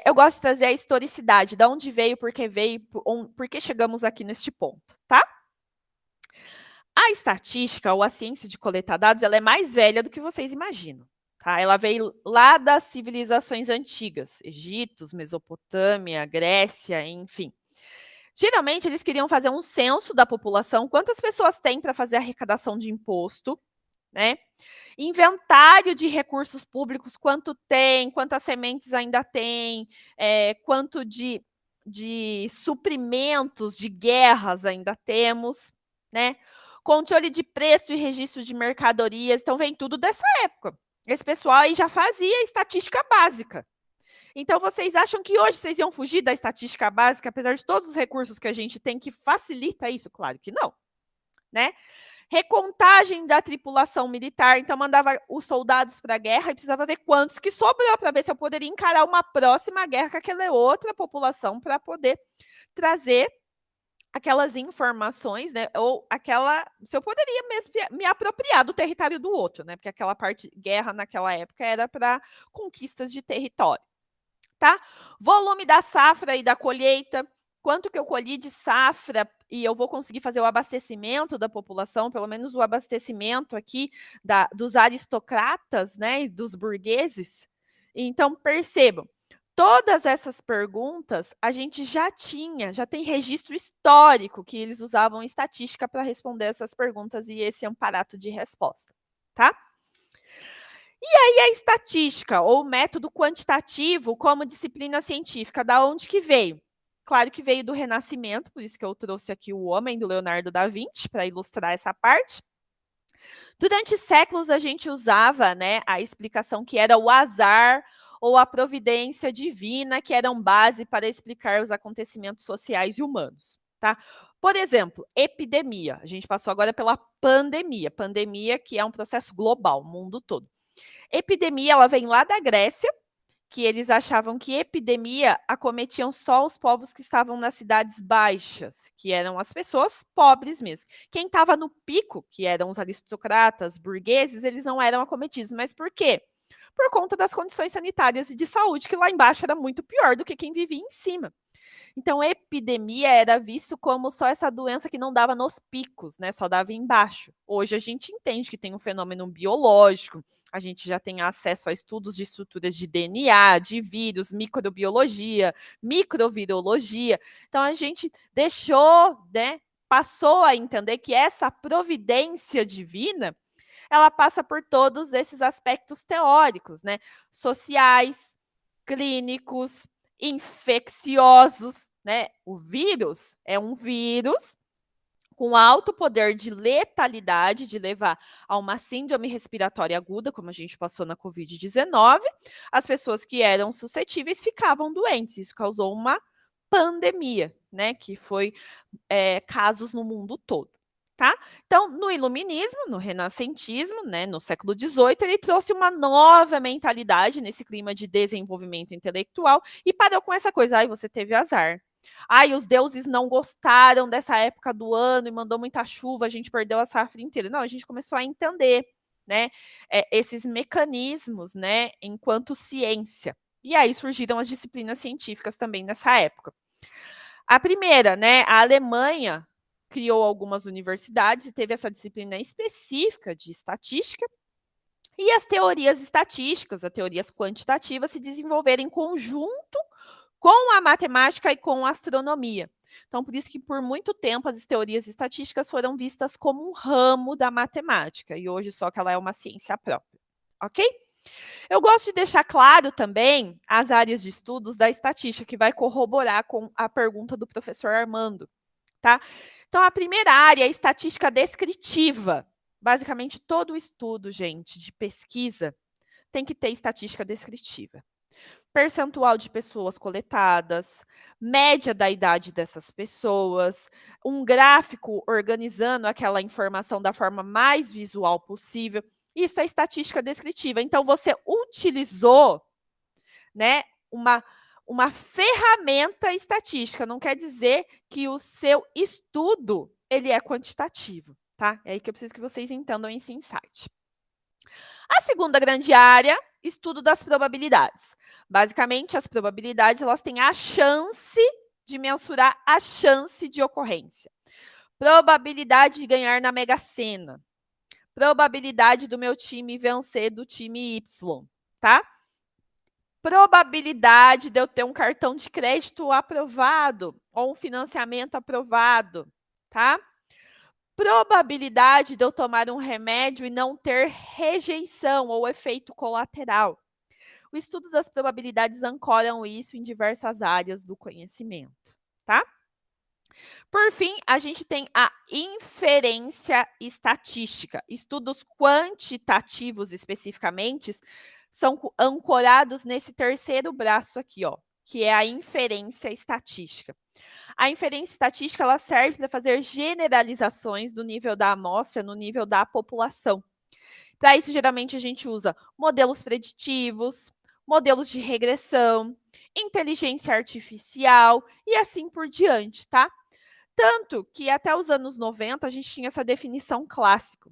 Eu gosto de trazer a historicidade, de onde veio, por que chegamos aqui neste ponto, tá? A estatística, ou a ciência de coletar dados, ela é mais velha do que vocês imaginam, tá? Ela veio lá das civilizações antigas, Egito, Mesopotâmia, Grécia, enfim. Geralmente, eles queriam fazer um censo da população, quantas pessoas tem para fazer arrecadação de imposto, né? Inventário de recursos públicos, quanto tem, quantas sementes ainda tem, quanto de suprimentos de guerras ainda temos, né? Controle de preço e registro de mercadorias, então vem tudo dessa época. Esse pessoal aí já fazia estatística básica. Então, vocês acham que hoje vocês iam fugir da estatística básica, apesar de todos os recursos que a gente tem que facilita isso? Claro que não, né? Recontagem da tripulação militar, então mandava os soldados para a guerra e precisava ver quantos que sobrou para ver se eu poderia encarar uma próxima guerra com aquela outra população para poder trazer aquelas informações, né? Ou se eu poderia mesmo me apropriar do território do outro, né? Porque aquela parte guerra naquela época era para conquistas de território. Tá? Volume da safra e da colheita, quanto que eu colhi de safra e eu vou conseguir fazer o abastecimento da população, pelo menos o abastecimento aqui dos aristocratas, né, e dos burgueses. Então, percebam, todas essas perguntas a gente já tem registro histórico que eles usavam estatística para responder essas perguntas e esse é um aparato de resposta, tá? E aí a estatística, ou método quantitativo como disciplina científica, da onde que veio? Claro que veio do Renascimento, por isso que eu trouxe aqui o Homem, do Leonardo da Vinci, para ilustrar essa parte. Durante séculos, a gente usava, né, a explicação que era o azar ou a providência divina, que eram base para explicar os acontecimentos sociais e humanos, tá? Por exemplo, epidemia. A gente passou agora pela pandemia. Pandemia que é um processo global, o mundo todo. Epidemia, ela vem lá da Grécia, que eles achavam que epidemia acometiam só os povos que estavam nas cidades baixas, que eram as pessoas pobres mesmo. Quem estava no pico, que eram os aristocratas, burgueses, eles não eram acometidos. Mas por quê? Por conta das condições sanitárias e de saúde, que lá embaixo era muito pior do que quem vivia em cima. Então, epidemia era visto como só essa doença que não dava nos picos, né? Só dava embaixo. Hoje a gente entende que tem um fenômeno biológico, a gente já tem acesso a estudos de estruturas de DNA, de vírus, microbiologia, microvirologia. Então, a gente deixou, né? Passou a entender que essa providência divina, ela passa por todos esses aspectos teóricos, né? Sociais, clínicos, infecciosos, né? O vírus é um vírus com alto poder de letalidade, de levar a uma síndrome respiratória aguda, como a gente passou na Covid-19. As pessoas que eram suscetíveis ficavam doentes. Isso causou uma pandemia, né? Que foi casos no mundo todo. tá? Então, no iluminismo, no renascentismo, né, no século XVIII, ele trouxe uma nova mentalidade nesse clima de desenvolvimento intelectual e parou com essa coisa, ai, você teve azar. Ai, os deuses não gostaram dessa época do ano e mandou muita chuva, a gente perdeu a safra inteira. Não, a gente começou a entender, né, esses mecanismos, né, enquanto ciência. E aí surgiram as disciplinas científicas também nessa época. A primeira, né, a Alemanha criou algumas universidades e teve essa disciplina específica de estatística. E as teorias estatísticas, as teorias quantitativas, se desenvolveram em conjunto com a matemática e com a astronomia. Então, por isso que por muito tempo as teorias estatísticas foram vistas como um ramo da matemática, e hoje só que ela é uma ciência própria, ok? Eu gosto de deixar claro também as áreas de estudos da estatística, que vai corroborar com a pergunta do professor Armando, tá? Então, a primeira área é a estatística descritiva. Basicamente, todo estudo, gente, de pesquisa tem que ter estatística descritiva. Percentual de pessoas coletadas, média da idade dessas pessoas, um gráfico organizando aquela informação da forma mais visual possível. Isso é estatística descritiva. Então, você utilizou, né, uma ferramenta estatística. Não quer dizer que o seu estudo ele é quantitativo, tá? É aí que eu preciso que vocês entendam esse insight. A segunda grande área, estudo das probabilidades. Basicamente, as probabilidades elas têm a chance de mensurar a chance de ocorrência. Probabilidade de ganhar na Mega Sena. Probabilidade do meu time vencer do time Y, tá? Probabilidade de eu ter um cartão de crédito aprovado ou um financiamento aprovado, tá? Probabilidade de eu tomar um remédio e não ter rejeição ou efeito colateral. O estudo das probabilidades ancoram isso em diversas áreas do conhecimento, tá? Por fim, a gente tem a inferência estatística. Estudos quantitativos, especificamente, são ancorados nesse terceiro braço aqui, ó, que é a inferência estatística. A inferência estatística ela serve para fazer generalizações do nível da amostra no nível da população. Para isso, geralmente, a gente usa modelos preditivos, modelos de regressão, inteligência artificial e assim por diante, tá? Tanto que até os anos 90 a gente tinha essa definição clássica.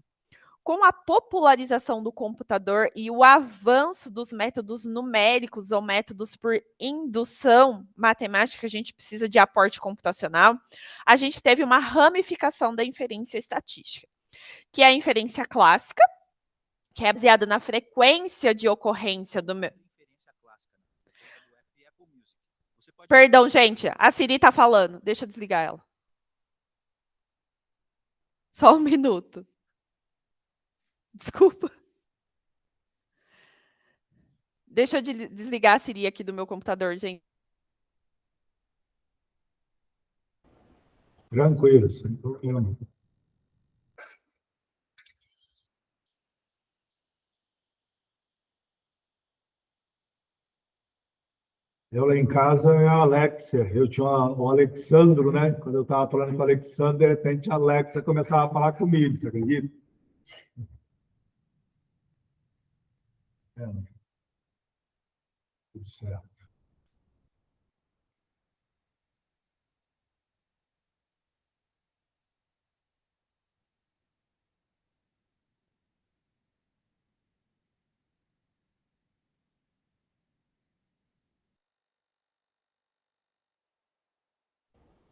Com a popularização do computador e o avanço dos métodos numéricos ou métodos por indução matemática, a gente precisa de aporte computacional, a gente teve uma ramificação da inferência estatística, que é a inferência clássica, que é baseada na frequência de ocorrência do meu... Perdão, gente, a Siri está falando, deixa eu desligar ela. Só um minuto. Desculpa. Deixa eu desligar a Siri aqui do meu computador, gente. Tranquilo, sem problema. Eu lá em casa é a Alexia. Eu tinha o Alexandro, né? Quando eu estava falando com o Alexandro, de repente a Alexia começava a falar comigo, você acredita? É, tudo certo.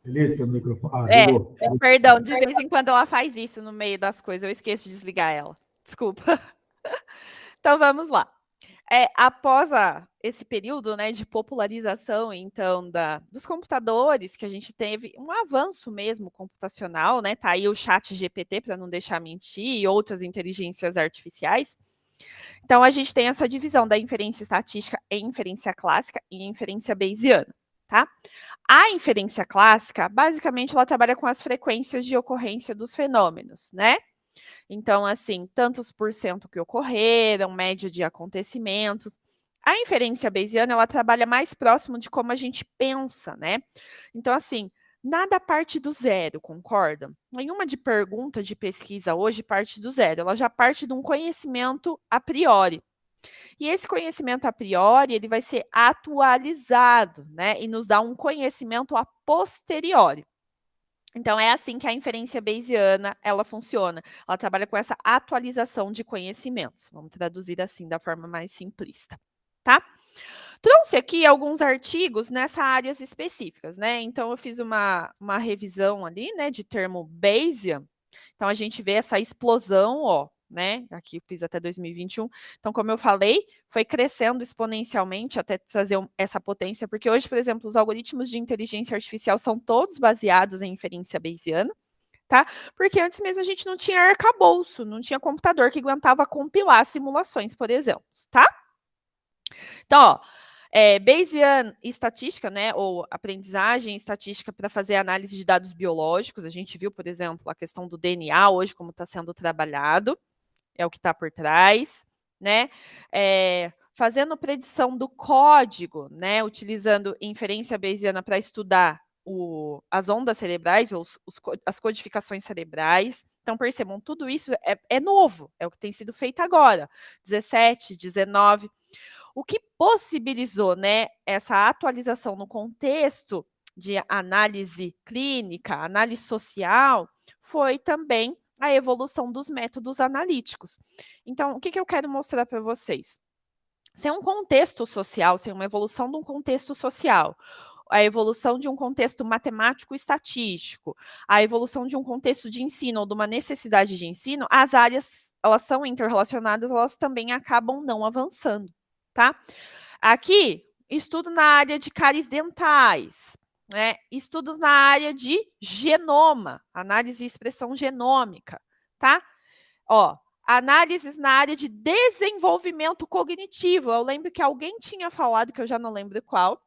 Felipe, o microfone. Ligou. Perdão, de vez em quando ela faz isso no meio das coisas, eu esqueço de desligar ela. Desculpa. Então vamos lá. Após esse período, né, de popularização, então, dos computadores, que a gente teve um avanço mesmo computacional, né? Tá aí o chat GPT, para não deixar mentir, e outras inteligências artificiais. Então, a gente tem essa divisão da inferência estatística em inferência clássica e inferência bayesiana, tá? A inferência clássica, basicamente, ela trabalha com as frequências de ocorrência dos fenômenos, né? Então, assim, tantos por cento que ocorreram, média de acontecimentos. A inferência bayesiana, ela trabalha mais próximo de como a gente pensa, né? Então, assim, Nada parte do zero, concorda? Nenhuma de pergunta de pesquisa hoje parte do zero, ela já parte de um conhecimento a priori. E esse conhecimento a priori, ele vai ser atualizado, né? E nos dá um conhecimento a posteriori. Então, é assim que a inferência bayesiana, ela funciona. Ela trabalha com essa atualização de conhecimentos. Vamos traduzir assim, da forma mais simplista, tá? Trouxe aqui alguns artigos nessas áreas específicas, né? Então, eu fiz uma revisão ali, né, de termo Bayesian. Então, a gente vê essa explosão, ó, né? Aqui eu fiz até 2021. Então, como eu falei, foi crescendo exponencialmente até trazer essa potência, porque hoje, por exemplo, os algoritmos de inteligência artificial são todos baseados em inferência bayesiana, tá? Porque antes mesmo a gente não tinha arcabouço, não tinha computador que aguentava compilar simulações, por exemplo, tá? Então, ó, Bayesian estatística, né, ou aprendizagem estatística para fazer análise de dados biológicos. A gente viu, por exemplo, a questão do DNA hoje, como está sendo trabalhado, é o que está por trás, né? Fazendo predição do código, né, utilizando inferência bayesiana para estudar as ondas cerebrais, ou as codificações cerebrais. Então, percebam, tudo isso é novo, é o que tem sido feito agora, 17, 19. O que possibilitou, né, essa atualização no contexto de análise clínica, análise social, foi também a evolução dos métodos analíticos. Então, o que eu quero mostrar para vocês? Sem um contexto social, sem uma evolução de um contexto social, a evolução de um contexto matemático estatístico, a evolução de um contexto de ensino ou de uma necessidade de ensino, as áreas, elas são interrelacionadas, elas também acabam não avançando, tá? Aqui, estudo na área de cáries dentais, né? Estudos na área de genoma, análise e expressão genômica, tá? Ó, análises na área de desenvolvimento cognitivo. Eu lembro que alguém tinha falado, que eu já não lembro qual,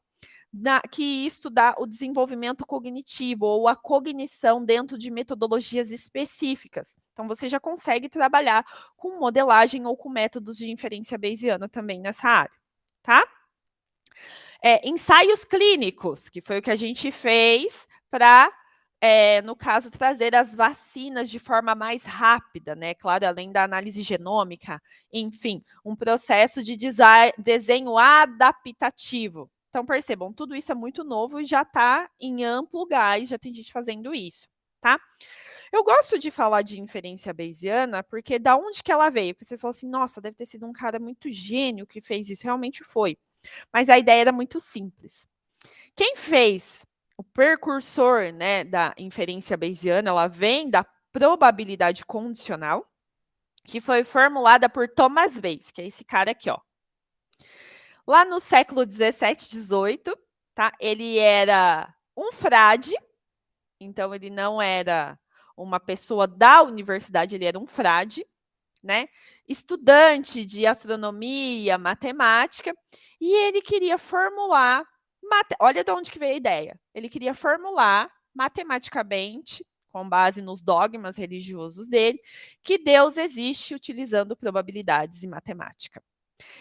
que ia estudar o desenvolvimento cognitivo ou a cognição dentro de metodologias específicas. Então, você já consegue trabalhar com modelagem ou com métodos de inferência bayesiana também nessa área, tá? Ensaios clínicos, que foi o que a gente fez para, no caso, trazer as vacinas de forma mais rápida, né? Claro, além da análise genômica, enfim, um processo de desenho adaptativo. Então, percebam, tudo isso é muito novo e já está em amplo gás, já tem gente fazendo isso, tá? Eu gosto de falar de inferência bayesiana, porque da onde que ela veio? Porque vocês falam assim, nossa, deve ter sido um cara muito gênio que fez isso. Realmente foi. Mas a ideia era muito simples. Quem fez o precursor, né, da inferência bayesiana, ela vem da probabilidade condicional, que foi formulada por Thomas Bayes, que é esse cara aqui, ó. Lá no século 17, 18, tá? Ele era um frade, então ele não era uma pessoa da universidade, ele era um frade, né? Estudante de astronomia, matemática, e ele queria formular, olha de onde que veio a ideia. Ele queria formular matematicamente, com base nos dogmas religiosos dele, que Deus existe utilizando probabilidades e matemática.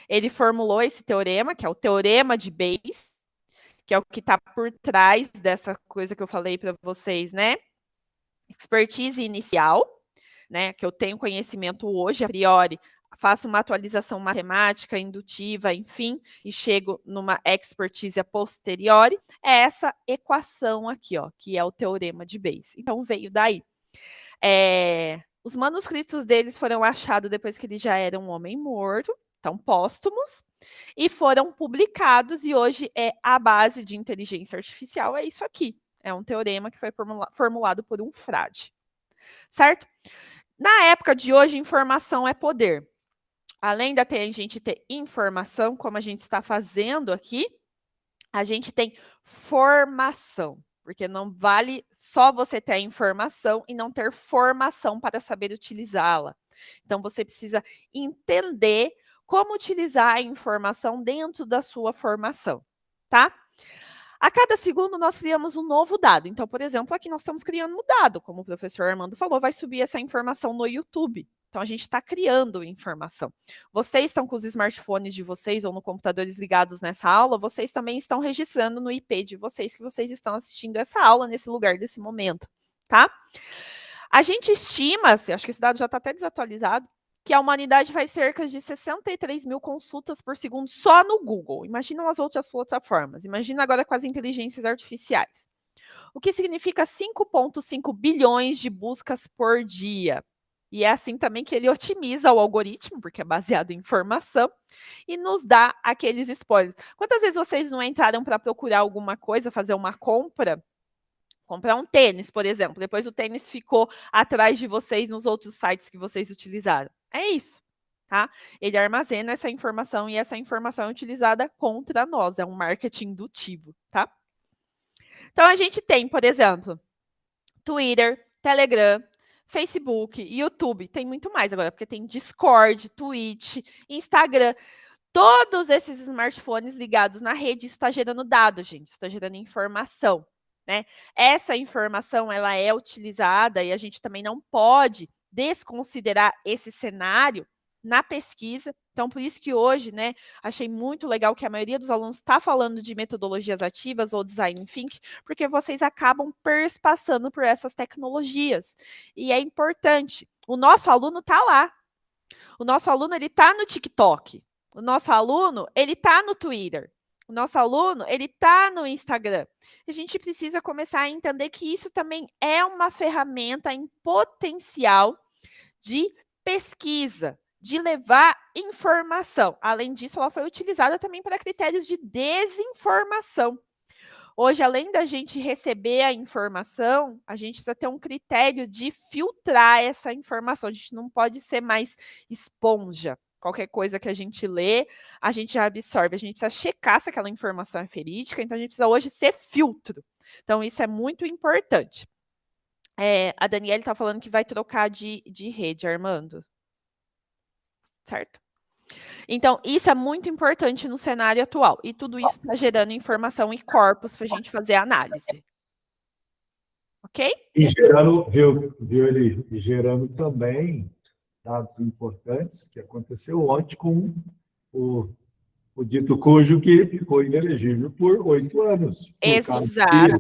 Ele formulou esse teorema, que é o teorema de Bayes, que é o que está por trás dessa coisa que eu falei para vocês, né? Expertise inicial, né, que eu tenho conhecimento hoje, a priori, faço uma atualização matemática, indutiva, enfim, e chego numa expertise a posteriori, é essa equação aqui, ó, que é o teorema de Bayes. Então, veio daí. Os manuscritos deles foram achados depois que ele já era um homem morto, então póstumos, e foram publicados, e hoje é a base de inteligência artificial, é isso aqui. É um teorema que foi formulado por um frade, certo? Na época de hoje, informação é poder. Além da gente ter informação, como a gente está fazendo aqui, a gente tem formação. Porque não vale só você ter a informação e não ter formação para saber utilizá-la. Então, você precisa entender como utilizar a informação dentro da sua formação, tá? A cada segundo, nós criamos um novo dado. Então, por exemplo, aqui nós estamos criando um dado. Como o professor Armando falou, vai subir essa informação no YouTube. Então, a gente está criando informação. Vocês estão com os smartphones de vocês ou no computadores ligados nessa aula, vocês também estão registrando no IP de vocês que vocês estão assistindo essa aula nesse lugar, desse momento, tá? A gente estima, acho que esse dado já está até desatualizado, que a humanidade faz cerca de 63 mil consultas por segundo só no Google. Imagina as outras plataformas. Imagina agora com as inteligências artificiais. O que significa 5,5 bilhões de buscas por dia. E é assim também que ele otimiza o algoritmo, porque é baseado em informação, e nos dá aqueles spoilers. Quantas vezes vocês não entraram para procurar alguma coisa, fazer uma comprar um tênis, por exemplo, depois o tênis ficou atrás de vocês nos outros sites que vocês utilizaram? É isso, tá? Ele armazena essa informação e essa informação é utilizada contra nós, é um marketing indutivo, tá? Então, a gente tem, por exemplo, Twitter, Telegram, Facebook, YouTube, tem muito mais agora, porque tem Discord, Twitch, Instagram, todos esses smartphones ligados na rede, isso está gerando dados, gente, isso está gerando informação, né? Essa informação, ela é utilizada e a gente também não pode desconsiderar esse cenário na pesquisa. Então, por isso que hoje, né, achei muito legal que a maioria dos alunos está falando de metodologias ativas ou design thinking, porque vocês acabam perspassando por essas tecnologias. E é importante. O nosso aluno está lá. O nosso aluno, ele está no TikTok. O nosso aluno, ele está no Twitter. O nosso aluno, ele está no Instagram. A gente precisa começar a entender que isso também é uma ferramenta em potencial de pesquisa, de levar informação. Além disso, ela foi utilizada também para critérios de desinformação. Hoje, além da gente receber a informação, a gente precisa ter um critério de filtrar essa informação. A gente não pode ser mais esponja. Qualquer coisa que a gente lê, a gente já absorve. A gente precisa checar se aquela informação é verídica, então a gente precisa hoje ser filtro. Então, isso é muito importante. A Daniela está falando que vai trocar de rede, Armando. Certo? Então, isso é muito importante no cenário atual. E tudo isso está gerando informação e corpos para a gente fazer análise. Ok? E gerando, viu ele, e gerando também dados importantes que aconteceu ontem com o dito cujo que ficou inelegível por 8 anos. Exatamente.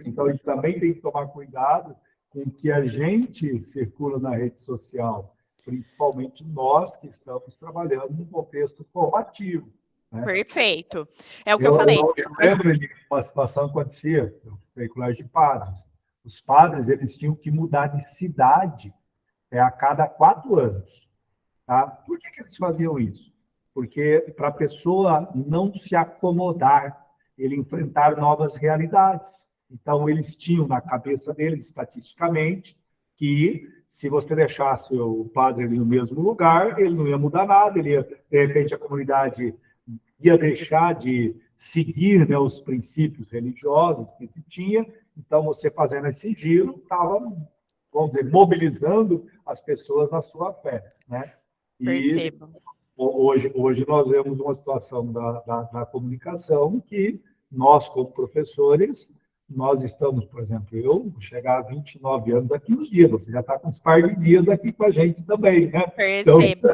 Então, a gente também tem que tomar cuidado com o que a gente circula na rede social, principalmente nós que estamos trabalhando no contexto formativo. Né? Perfeito. É o que eu falei. Eu lembro de uma situação que acontecia no colégio de padres. Os padres, eles tinham que mudar de cidade a cada 4 anos. Tá? Por que eles faziam isso? Porque para a pessoa não se acomodar, ele enfrentar novas realidades. Então, eles tinham na cabeça deles, estatisticamente, que se você deixasse o padre ali no mesmo lugar, ele não ia mudar nada, ele ia, de repente, a comunidade ia deixar de seguir, né, os princípios religiosos que se tinha. Então, você fazendo esse giro, estava, vamos dizer, mobilizando as pessoas na sua fé. Né? Percebo. Hoje nós vemos uma situação da comunicação que nós, como professores, nós estamos, por exemplo, eu vou chegar a 29 anos daqui uns dias, você já está com uns par de dias aqui com a gente também, né? Percebo.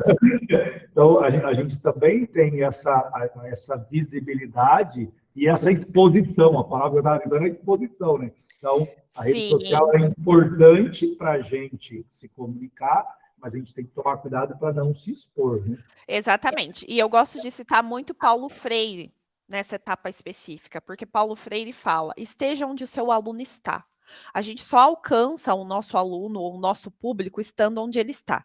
Então a gente também tem essa visibilidade e essa exposição, a palavra da é exposição, né? Então, a rede social é importante para a gente se comunicar, mas a gente tem que tomar cuidado para não se expor, né? Exatamente. E eu gosto de citar muito Paulo Freire nessa etapa específica, porque Paulo Freire fala: esteja onde o seu aluno está. A gente só alcança o nosso aluno ou o nosso público estando onde ele está.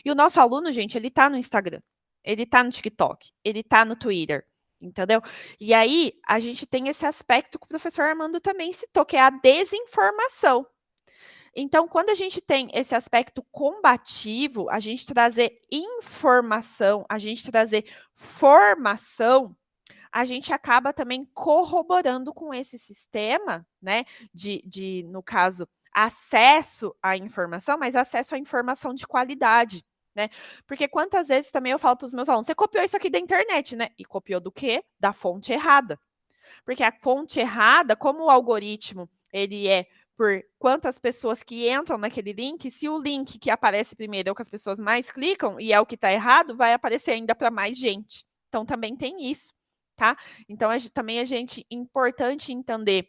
E o nosso aluno, gente, ele está no Instagram, ele está no TikTok, ele está no Twitter, entendeu? E aí, a gente tem esse aspecto que o professor Armando também citou, que é a desinformação. Então, quando a gente tem esse aspecto combativo, a gente trazer informação, a gente trazer formação, a gente acaba também corroborando com esse sistema, né, no caso, acesso à informação, mas acesso à informação de qualidade, né? Porque quantas vezes também eu falo para os meus alunos, você copiou isso aqui da internet, né? E copiou do quê? Da fonte errada. Porque a fonte errada, como o algoritmo, ele é por quantas pessoas que entram naquele link, se o link que aparece primeiro é o que as pessoas mais clicam e é o que está errado, vai aparecer ainda para mais gente. Então, também tem isso, tá? Então, também a gente importante entender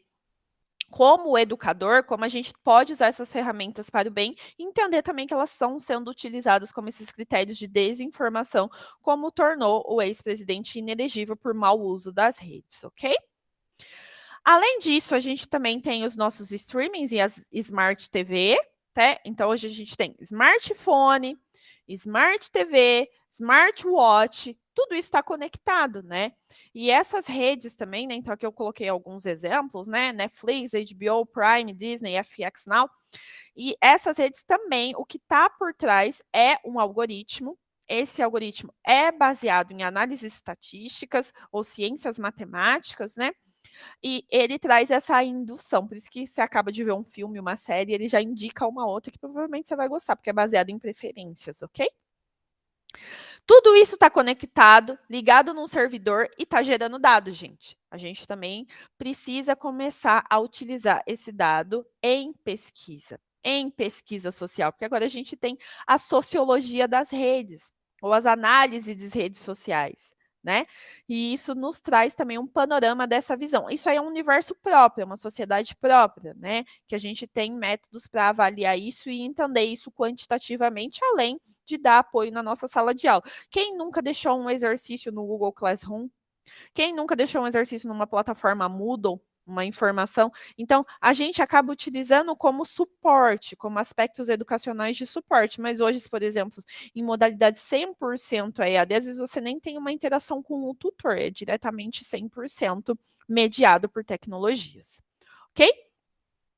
como educador, como a gente pode usar essas ferramentas para o bem e entender também que elas estão sendo utilizadas como esses critérios de desinformação, como tornou o ex-presidente inelegível por mau uso das redes, ok? Além disso, a gente também tem os nossos streamings e as Smart TV, tá? Então, hoje a gente tem smartphone, Smart TV, smartwatch, tudo isso está conectado, né? E essas redes também, né? Então, aqui eu coloquei alguns exemplos, né? Netflix, HBO, Prime, Disney, FX Now. E essas redes também, o que está por trás é um algoritmo. Esse algoritmo é baseado em análises estatísticas ou ciências matemáticas, né? E ele traz essa indução, por isso que você acaba de ver um filme, uma série, ele já indica uma outra que provavelmente você vai gostar, porque é baseado em preferências, ok? Tudo isso está conectado, ligado num servidor e está gerando dados, gente. A gente também precisa começar a utilizar esse dado em pesquisa social, porque agora a gente tem a sociologia das redes, ou as análises das redes sociais, né? E isso nos traz também um panorama dessa visão. Isso aí é um universo próprio, é uma sociedade própria, né? Que a gente tem métodos para avaliar isso e entender isso quantitativamente, além de dar apoio na nossa sala de aula. Quem nunca deixou um exercício no Google Classroom? Quem nunca deixou um exercício numa plataforma Moodle? Uma informação. Então, a gente acaba utilizando como suporte, como aspectos educacionais de suporte. Mas hoje, por exemplo, em modalidade 100% EAD, às vezes você nem tem uma interação com o tutor, é diretamente 100% mediado por tecnologias. Ok?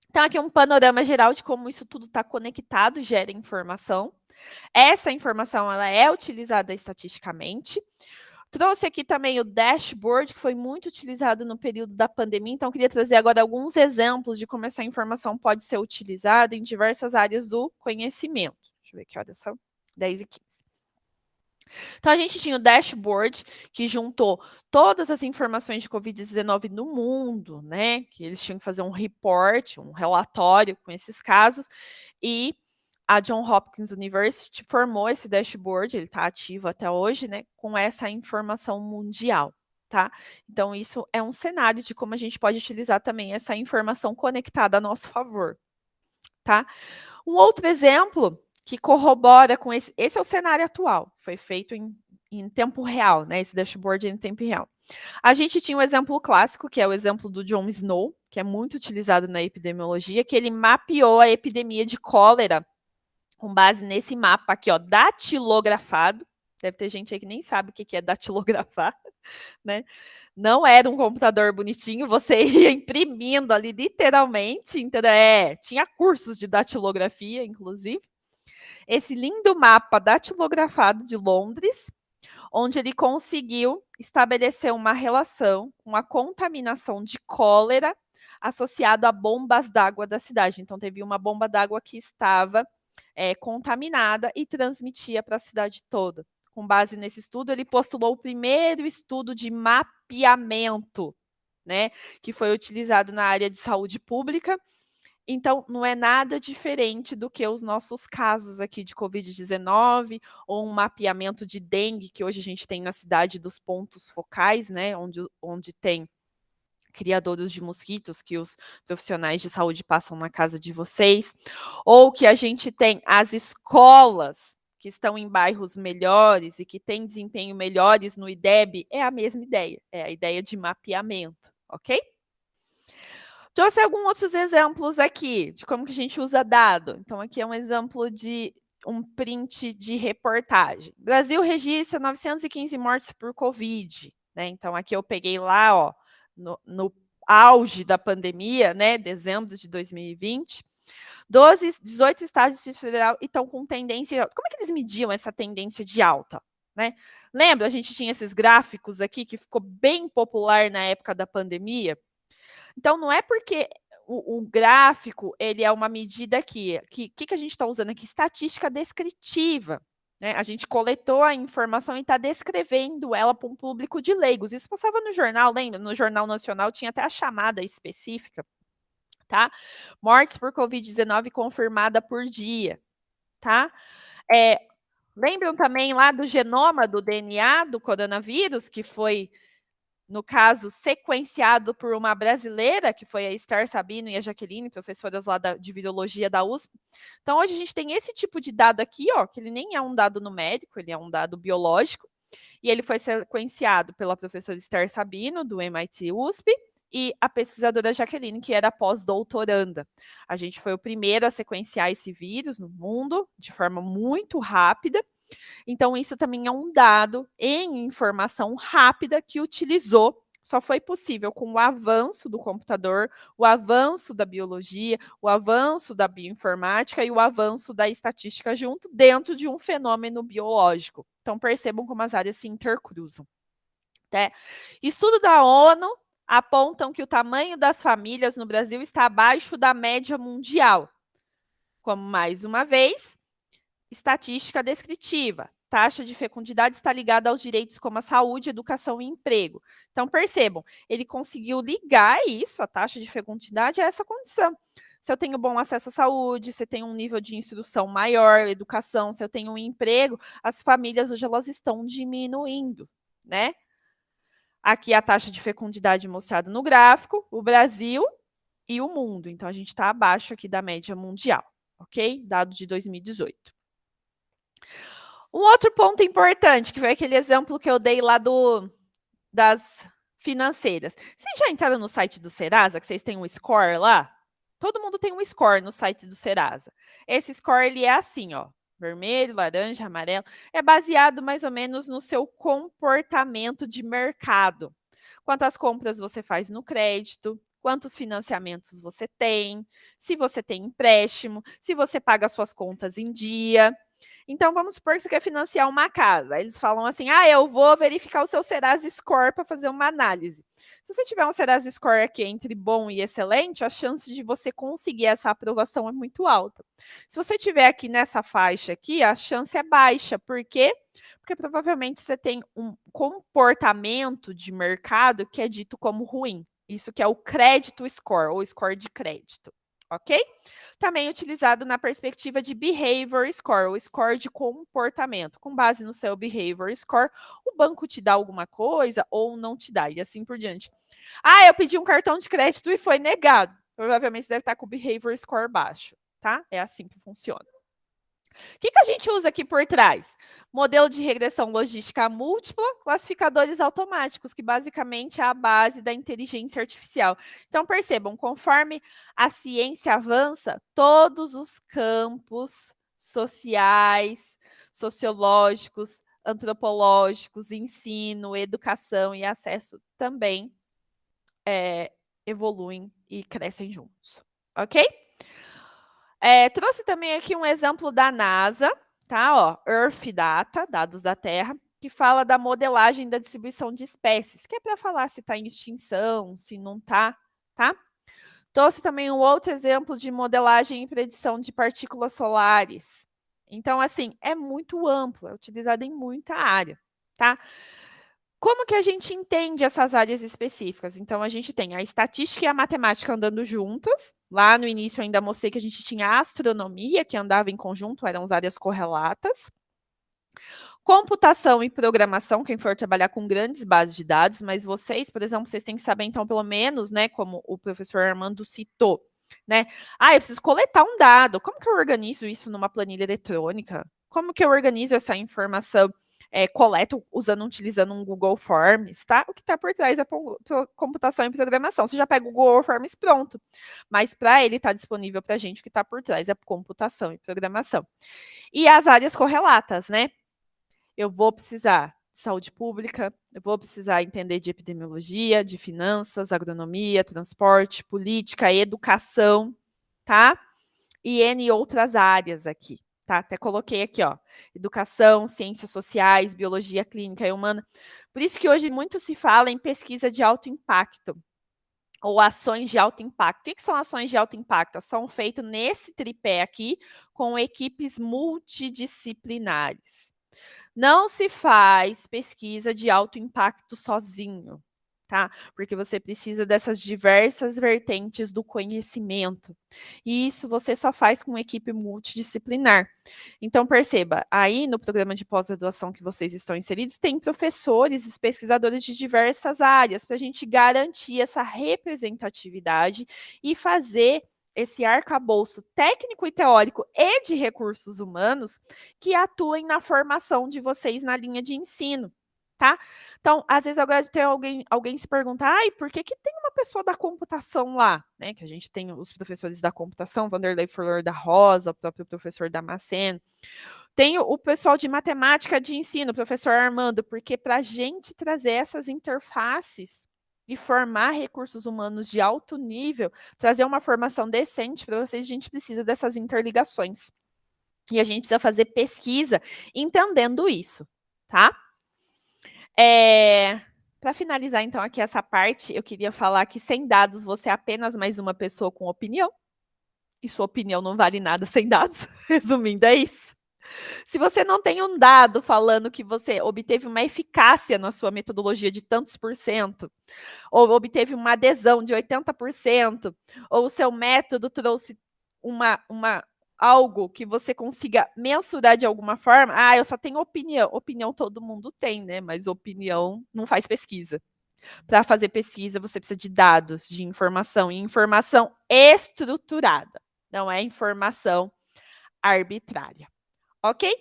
Então, aqui um panorama geral de como isso tudo está conectado, gera informação. Essa informação ela é utilizada estatisticamente. Trouxe aqui também o dashboard, que foi muito utilizado no período da pandemia, então queria trazer agora alguns exemplos de como essa informação pode ser utilizada em diversas áreas do conhecimento. Deixa eu ver que horas são, 10h15. Então, a gente tinha o dashboard, que juntou todas as informações de Covid-19 no mundo, né? Que eles tinham que fazer um report, um relatório com esses casos, e a Johns Hopkins University formou esse dashboard, ele está ativo até hoje, né, com essa informação mundial, tá? Então, isso é um cenário de como a gente pode utilizar também essa informação conectada a nosso favor, tá? Um outro exemplo que corrobora com esse é o cenário atual, foi feito em tempo real, né, esse dashboard em tempo real. A gente tinha um exemplo clássico, que é o exemplo do John Snow, que é muito utilizado na epidemiologia, que ele mapeou a epidemia de cólera com base nesse mapa aqui, ó, datilografado. Deve ter gente aí que nem sabe o que é datilografar, né? Não era um computador bonitinho, você ia imprimindo ali literalmente, entendeu? Tinha cursos de datilografia, inclusive. Esse lindo mapa datilografado de Londres, onde ele conseguiu estabelecer uma relação com a contaminação de cólera associado a bombas d'água da cidade. Então, teve uma bomba d'água que estava contaminada e transmitia para a cidade toda. Com base nesse estudo, ele postulou o primeiro estudo de mapeamento, né, que foi utilizado na área de saúde pública. Então, não é nada diferente do que os nossos casos aqui de Covid-19 ou um mapeamento de dengue que hoje a gente tem na cidade dos pontos focais, né, onde tem criadouros de mosquitos que os profissionais de saúde passam na casa de vocês, ou que a gente tem as escolas que estão em bairros melhores e que têm desempenho melhores no IDEB, é a mesma ideia, é a ideia de mapeamento, ok? Trouxe alguns outros exemplos aqui de como que a gente usa dado. Então, aqui é um exemplo de um print de reportagem. Brasil registra 915 mortes por Covid, né? Então, aqui eu peguei lá, ó, no auge da pandemia, né, dezembro de 2020, 18 estados do Distrito Federal estão com tendência. Como é que eles mediam essa tendência de alta? Né? Lembra, a gente tinha esses gráficos aqui que ficou bem popular na época da pandemia? Então, não é porque o gráfico ele é uma medida aqui. Que a gente está usando aqui? Estatística descritiva. Né? A gente coletou a informação e está descrevendo ela para um público de leigos. Isso passava no jornal, lembra? No Jornal Nacional tinha até a chamada específica tá? Mortes por Covid-19 confirmada por dia, tá? Lembram também lá do genoma do DNA do coronavírus, que foi, no caso, sequenciado por uma brasileira, que foi a Esther Sabino e a Jaqueline, professoras lá de virologia da USP. Então, hoje a gente tem esse tipo de dado aqui, ó, que ele nem é um dado numérico, ele é um dado biológico, e ele foi sequenciado pela professora Esther Sabino, do MIT USP, e a pesquisadora Jaqueline, que era pós-doutoranda. A gente foi o primeiro a sequenciar esse vírus no mundo, de forma muito rápida. Então, isso também é um dado em informação rápida que utilizou. Só foi possível com o avanço do computador, o avanço da biologia, o avanço da bioinformática e o avanço da estatística junto dentro de um fenômeno biológico. Então, percebam como as áreas se intercruzam. Né? Estudo da ONU apontam que o tamanho das famílias no Brasil está abaixo da média mundial. Como, mais uma vez, estatística descritiva. Taxa de fecundidade está ligada aos direitos como a saúde, educação e emprego. Então, percebam, ele conseguiu ligar isso, a taxa de fecundidade, a essa condição. Se eu tenho bom acesso à saúde, se eu tenho um nível de instrução maior, educação, se eu tenho um emprego, as famílias hoje elas estão diminuindo, né? Aqui a taxa de fecundidade mostrada no gráfico, o Brasil e o mundo. Então, a gente está abaixo aqui da média mundial, ok? Dado de 2018. Um outro ponto importante, que foi aquele exemplo que eu dei lá das financeiras. Vocês já entraram no site do Serasa, que vocês têm um score lá? Todo mundo tem um score no site do Serasa. Esse score, ele é assim, ó. Vermelho, laranja, amarelo. É baseado mais ou menos no seu comportamento de mercado. Quantas compras você faz no crédito, quantos financiamentos você tem, se você tem empréstimo, se você paga suas contas em dia. Então, vamos supor que você quer financiar uma casa. Eles falam assim, eu vou verificar o seu Serasa Score para fazer uma análise. Se você tiver um Serasa Score aqui entre bom e excelente, a chance de você conseguir essa aprovação é muito alta. Se você tiver aqui nessa faixa aqui, a chance é baixa. Por quê? Porque provavelmente você tem um comportamento de mercado que é dito como ruim. Isso que é o crédito score, ou score de crédito. Ok? Também utilizado na perspectiva de behavior score, o score de comportamento. Com base no seu behavior score, o banco te dá alguma coisa ou não te dá, e assim por diante. Eu pedi um cartão de crédito e foi negado. Provavelmente você deve estar com o behavior score baixo, tá? É assim que funciona. O que a gente usa aqui por trás? Modelo de regressão logística múltipla, classificadores automáticos, que basicamente é a base da inteligência artificial. Então, percebam, conforme a ciência avança, todos os campos sociais, sociológicos, antropológicos, ensino, educação e acesso também evoluem e crescem juntos. Ok? Trouxe também aqui um exemplo da NASA, tá? Ó, Earth Data, dados da Terra, que fala da modelagem da distribuição de espécies, que é para falar se está em extinção, se não está, tá? Trouxe também um outro exemplo de modelagem e predição de partículas solares. Então, assim, é muito amplo, é utilizado em muita área, tá? Como que a gente entende essas áreas específicas? Então, a gente tem a estatística e a matemática andando juntas. Lá no início, eu ainda mostrei que a gente tinha a astronomia, que andava em conjunto, eram as áreas correlatas. Computação e programação, quem for trabalhar com grandes bases de dados, mas vocês, por exemplo, vocês têm que saber, então, pelo menos, né, como o professor Armando citou, né? Eu preciso coletar um dado. Como que eu organizo isso numa planilha eletrônica? Como que eu organizo essa informação? Coleto utilizando um Google Forms, tá? O que está por trás é computação e programação. Você já pega o Google Forms pronto, mas para ele estar disponível para a gente, o que está por trás é computação e programação. E as áreas correlatas, né? Eu vou precisar de saúde pública, eu vou precisar entender de epidemiologia, de finanças, agronomia, transporte, política, educação, tá? E N outras áreas aqui. Tá? Até coloquei aqui, ó, educação, ciências sociais, biologia clínica e humana. Por isso que hoje muito se fala em pesquisa de alto impacto, ou ações de alto impacto. O que são ações de alto impacto? São feitas nesse tripé aqui, com equipes multidisciplinares. Não se faz pesquisa de alto impacto sozinho, tá? Porque você precisa dessas diversas vertentes do conhecimento. E isso você só faz com uma equipe multidisciplinar. Então, perceba, aí no programa de pós-graduação que vocês estão inseridos, tem professores e pesquisadores de diversas áreas, para a gente garantir essa representatividade e fazer esse arcabouço técnico e teórico e de recursos humanos que atuem na formação de vocês na linha de ensino, tá? Então, às vezes agora tem alguém se pergunta, ai, por que tem uma pessoa da computação lá? Né? Que a gente tem os professores da computação, Vanderlei Flor da Rosa, o próprio professor Damasceno. Tem o pessoal de matemática de ensino, o professor Armando, porque para a gente trazer essas interfaces e formar recursos humanos de alto nível, trazer uma formação decente para vocês, a gente precisa dessas interligações. E a gente precisa fazer pesquisa entendendo isso, tá? Para finalizar, então, aqui essa parte, eu queria falar que sem dados você é apenas mais uma pessoa com opinião, e sua opinião não vale nada sem dados. Resumindo, é isso. Se você não tem um dado falando que você obteve uma eficácia na sua metodologia de tantos por cento, ou obteve uma adesão de 80%, ou o seu método trouxe algo que você consiga mensurar de alguma forma, eu só tenho opinião. Opinião todo mundo tem, né? Mas opinião não faz pesquisa. Para fazer pesquisa, você precisa de dados, de informação, e informação estruturada. Não é informação arbitrária. Ok?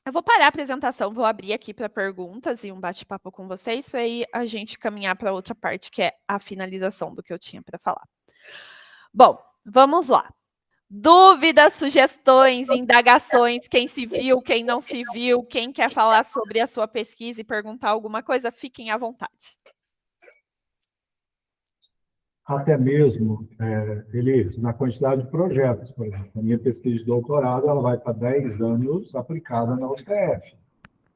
Eu vou parar a apresentação, vou abrir aqui para perguntas e um bate-papo com vocês, para aí a gente caminhar para outra parte, que é a finalização do que eu tinha para falar. Bom, vamos lá. Dúvidas, sugestões, indagações, quem se viu, quem não se viu, quem quer falar sobre a sua pesquisa e perguntar alguma coisa, fiquem à vontade. Até mesmo, Elis, na quantidade de projetos, por exemplo. A minha pesquisa de doutorado ela vai para 10 anos aplicada na UTF.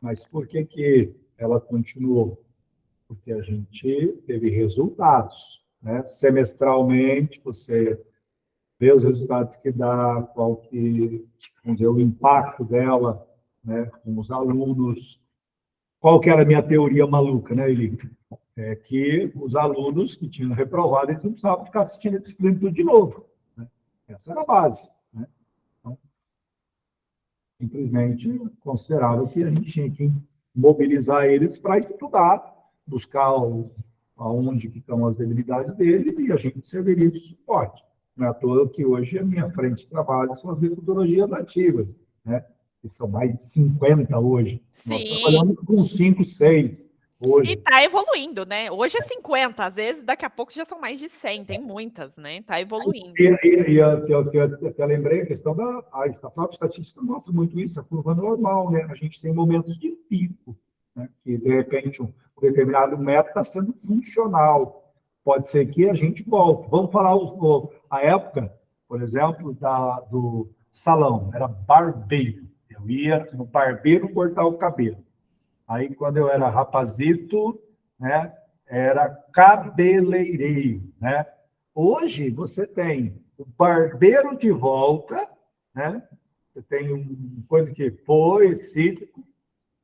Mas por que ela continuou? Porque a gente teve resultados, né? Semestralmente, você vê os resultados que dá, vamos dizer, o impacto dela, né, com os alunos. Qual que era a minha teoria maluca, né, Eli? É que os alunos que tinham reprovado, eles não precisavam ficar assistindo a disciplina tudo de novo, né? Essa era a base, né? Então, simplesmente considerava que a gente tinha que mobilizar eles para estudar, buscar aonde que estão as debilidades deles e a gente serviria de suporte. Não é à toa que hoje a minha frente de trabalho são as metodologias ativas, né? Que são mais de 50 hoje. Sim. Nós trabalhamos com 5, 6 hoje. E está evoluindo, né? Hoje é 50, às vezes daqui a pouco já são mais de 100, tem muitas, né? Está evoluindo. Eu até lembrei a questão a própria estatística mostra muito isso, a curva normal, né? A gente tem momentos de pico, né? Que de repente um determinado método está sendo funcional. Pode ser que a gente volte. Vamos falar a época, por exemplo, do salão, era barbeiro. Eu ia no barbeiro cortar o cabelo. Aí, quando eu era rapazito, né, era cabeleireiro, né? Hoje, você tem o barbeiro de volta, né? Você tem uma coisa que foi cíclico,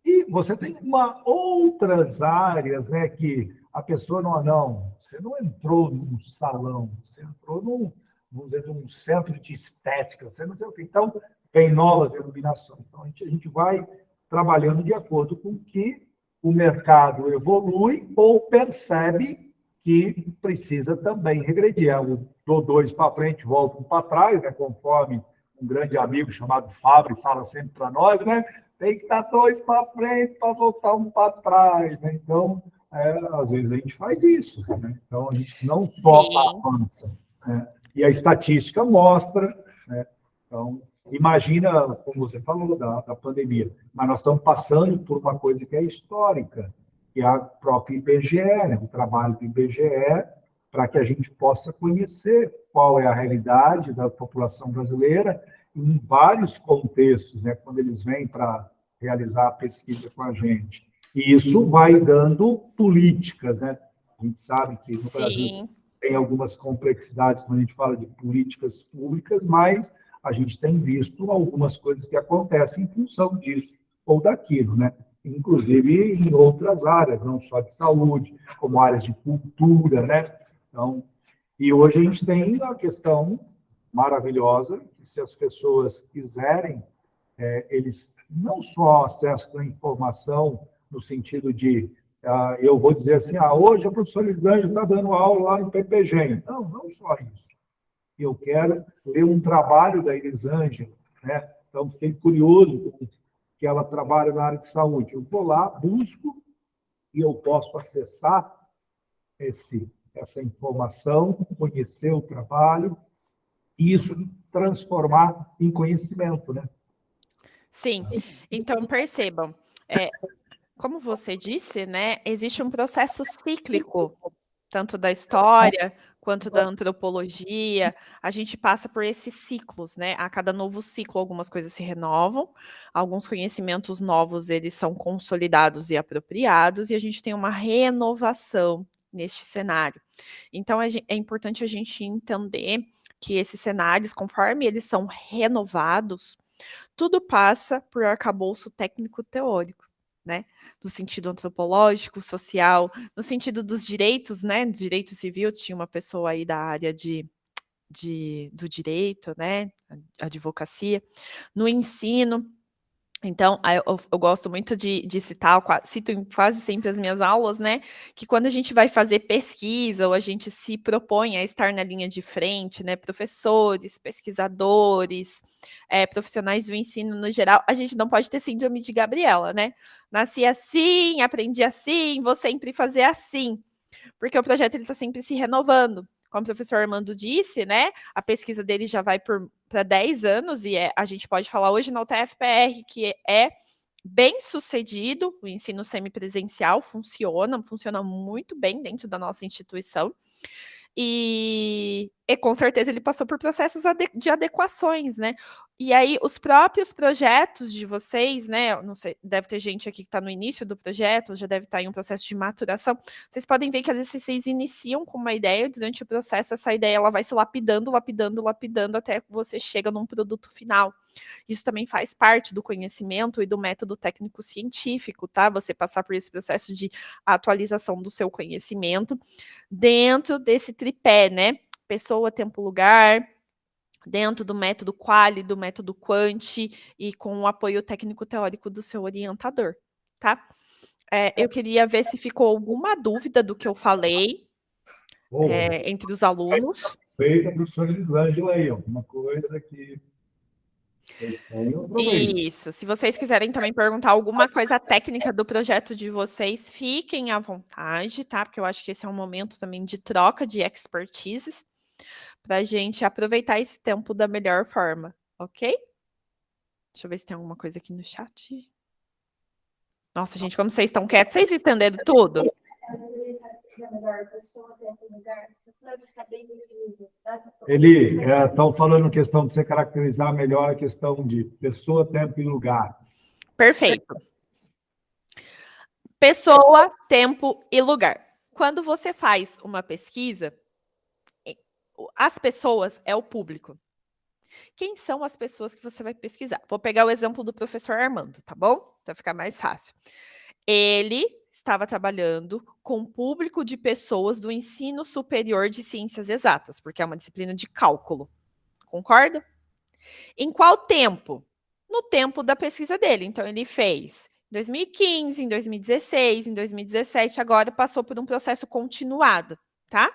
e você tem outras áreas, né, que a pessoa você não entrou num salão, você entrou vamos dizer, num centro de estética, você não sei o quê. Então, tem novas denominações. Então, a gente vai trabalhando de acordo com que o mercado evolui ou percebe que precisa também regredir. Eu dou 2 para frente, volto para trás, né, conforme um grande amigo chamado Fábio fala sempre para nós, né? Tem que dar 2 para frente para voltar 1 para trás, né? Então, às vezes a gente faz isso, né? Então, a gente não só avança, né? E a estatística mostra, né? Então, imagina, como você falou, da pandemia, mas nós estamos passando por uma coisa que é histórica, que é a própria IBGE, né? O trabalho do IBGE, para que a gente possa conhecer qual é a realidade da população brasileira em vários contextos, né? Quando eles vêm para realizar a pesquisa com a gente. E isso vai dando políticas, né? A gente sabe que no Brasil tem algumas complexidades quando a gente fala de políticas públicas, mas a gente tem visto algumas coisas que acontecem em função disso ou daquilo, né? inclusive em outras áreas, não só de saúde, como áreas de cultura, né? Então, e hoje a gente tem a questão maravilhosa, que se as pessoas quiserem, eles não só acesso à informação no sentido de, eu vou dizer assim, hoje a professora Elisângela está dando aula lá no PPG. Não, não só isso. Eu quero ler um trabalho da Elisângela, né? Então, fiquei curioso que ela trabalha na área de saúde. Eu vou lá, busco, e eu posso acessar essa informação, conhecer o trabalho, e isso transformar em conhecimento, né? Sim, então percebam, como você disse, né, existe um processo cíclico, tanto da história quanto da antropologia, a gente passa por esses ciclos, né? A cada novo ciclo, algumas coisas se renovam, alguns conhecimentos novos, eles são consolidados e apropriados, e a gente tem uma renovação neste cenário. Então, é importante a gente entender que esses cenários, conforme eles são renovados, tudo passa por arcabouço técnico-teórico, né? No sentido antropológico, social, no sentido dos direitos, né? Direito civil, tinha uma pessoa aí da área do direito, né? Advocacia. No ensino. Então, eu gosto muito de citar, cito em quase sempre as minhas aulas, né? Que quando a gente vai fazer pesquisa ou a gente se propõe a estar na linha de frente, né? Professores, pesquisadores, profissionais do ensino no geral, a gente não pode ter síndrome de Gabriela, né? Nasci assim, aprendi assim, vou sempre fazer assim. Porque o projeto ele está sempre se renovando. Como o professor Armando disse, né? A pesquisa dele já vai para 10 anos e a gente pode falar hoje na UTF-PR que é bem sucedido, o ensino semipresencial funciona muito bem dentro da nossa instituição. E com certeza ele passou por processos de adequações, né? E aí, os próprios projetos de vocês, né? Não sei, deve ter gente aqui que está no início do projeto, já deve estar em um processo de maturação. Vocês podem ver que às vezes vocês iniciam com uma ideia, e durante o processo, essa ideia ela vai se lapidando, até que você chega num produto final. Isso também faz parte do conhecimento e do método técnico-científico, tá? Você passar por esse processo de atualização do seu conhecimento dentro desse tripé, né? Pessoa, tempo, lugar, dentro do método Quali, do método Quanti e com o apoio técnico-teórico do seu orientador, tá? Eu queria ver se ficou alguma dúvida do que eu falei entre os alunos. Feita, professora Elisângela aí, alguma coisa que vocês têm, eu aproveito. Isso. Se vocês quiserem também perguntar alguma coisa técnica do projeto de vocês, fiquem à vontade, tá? Porque eu acho que esse é um momento também de troca de expertises para a gente aproveitar esse tempo da melhor forma, ok? Deixa eu ver se tem alguma coisa aqui no chat. Nossa, gente, como vocês estão quietos, vocês entenderam tudo? Eli, estão falando questão de você caracterizar melhor a questão de pessoa, tempo e lugar. Perfeito. Pessoa, tempo e lugar. Quando você faz uma pesquisa, as pessoas é o público. Quem são as pessoas que você vai pesquisar? Vou pegar o exemplo do professor Armando, tá bom? Para ficar mais fácil. Ele estava trabalhando com um público de pessoas do ensino superior de ciências exatas, porque é uma disciplina de cálculo. Concorda? Em qual tempo? No tempo da pesquisa dele. Então, ele fez em 2015, em 2016, em 2017, agora passou por um processo continuado, tá?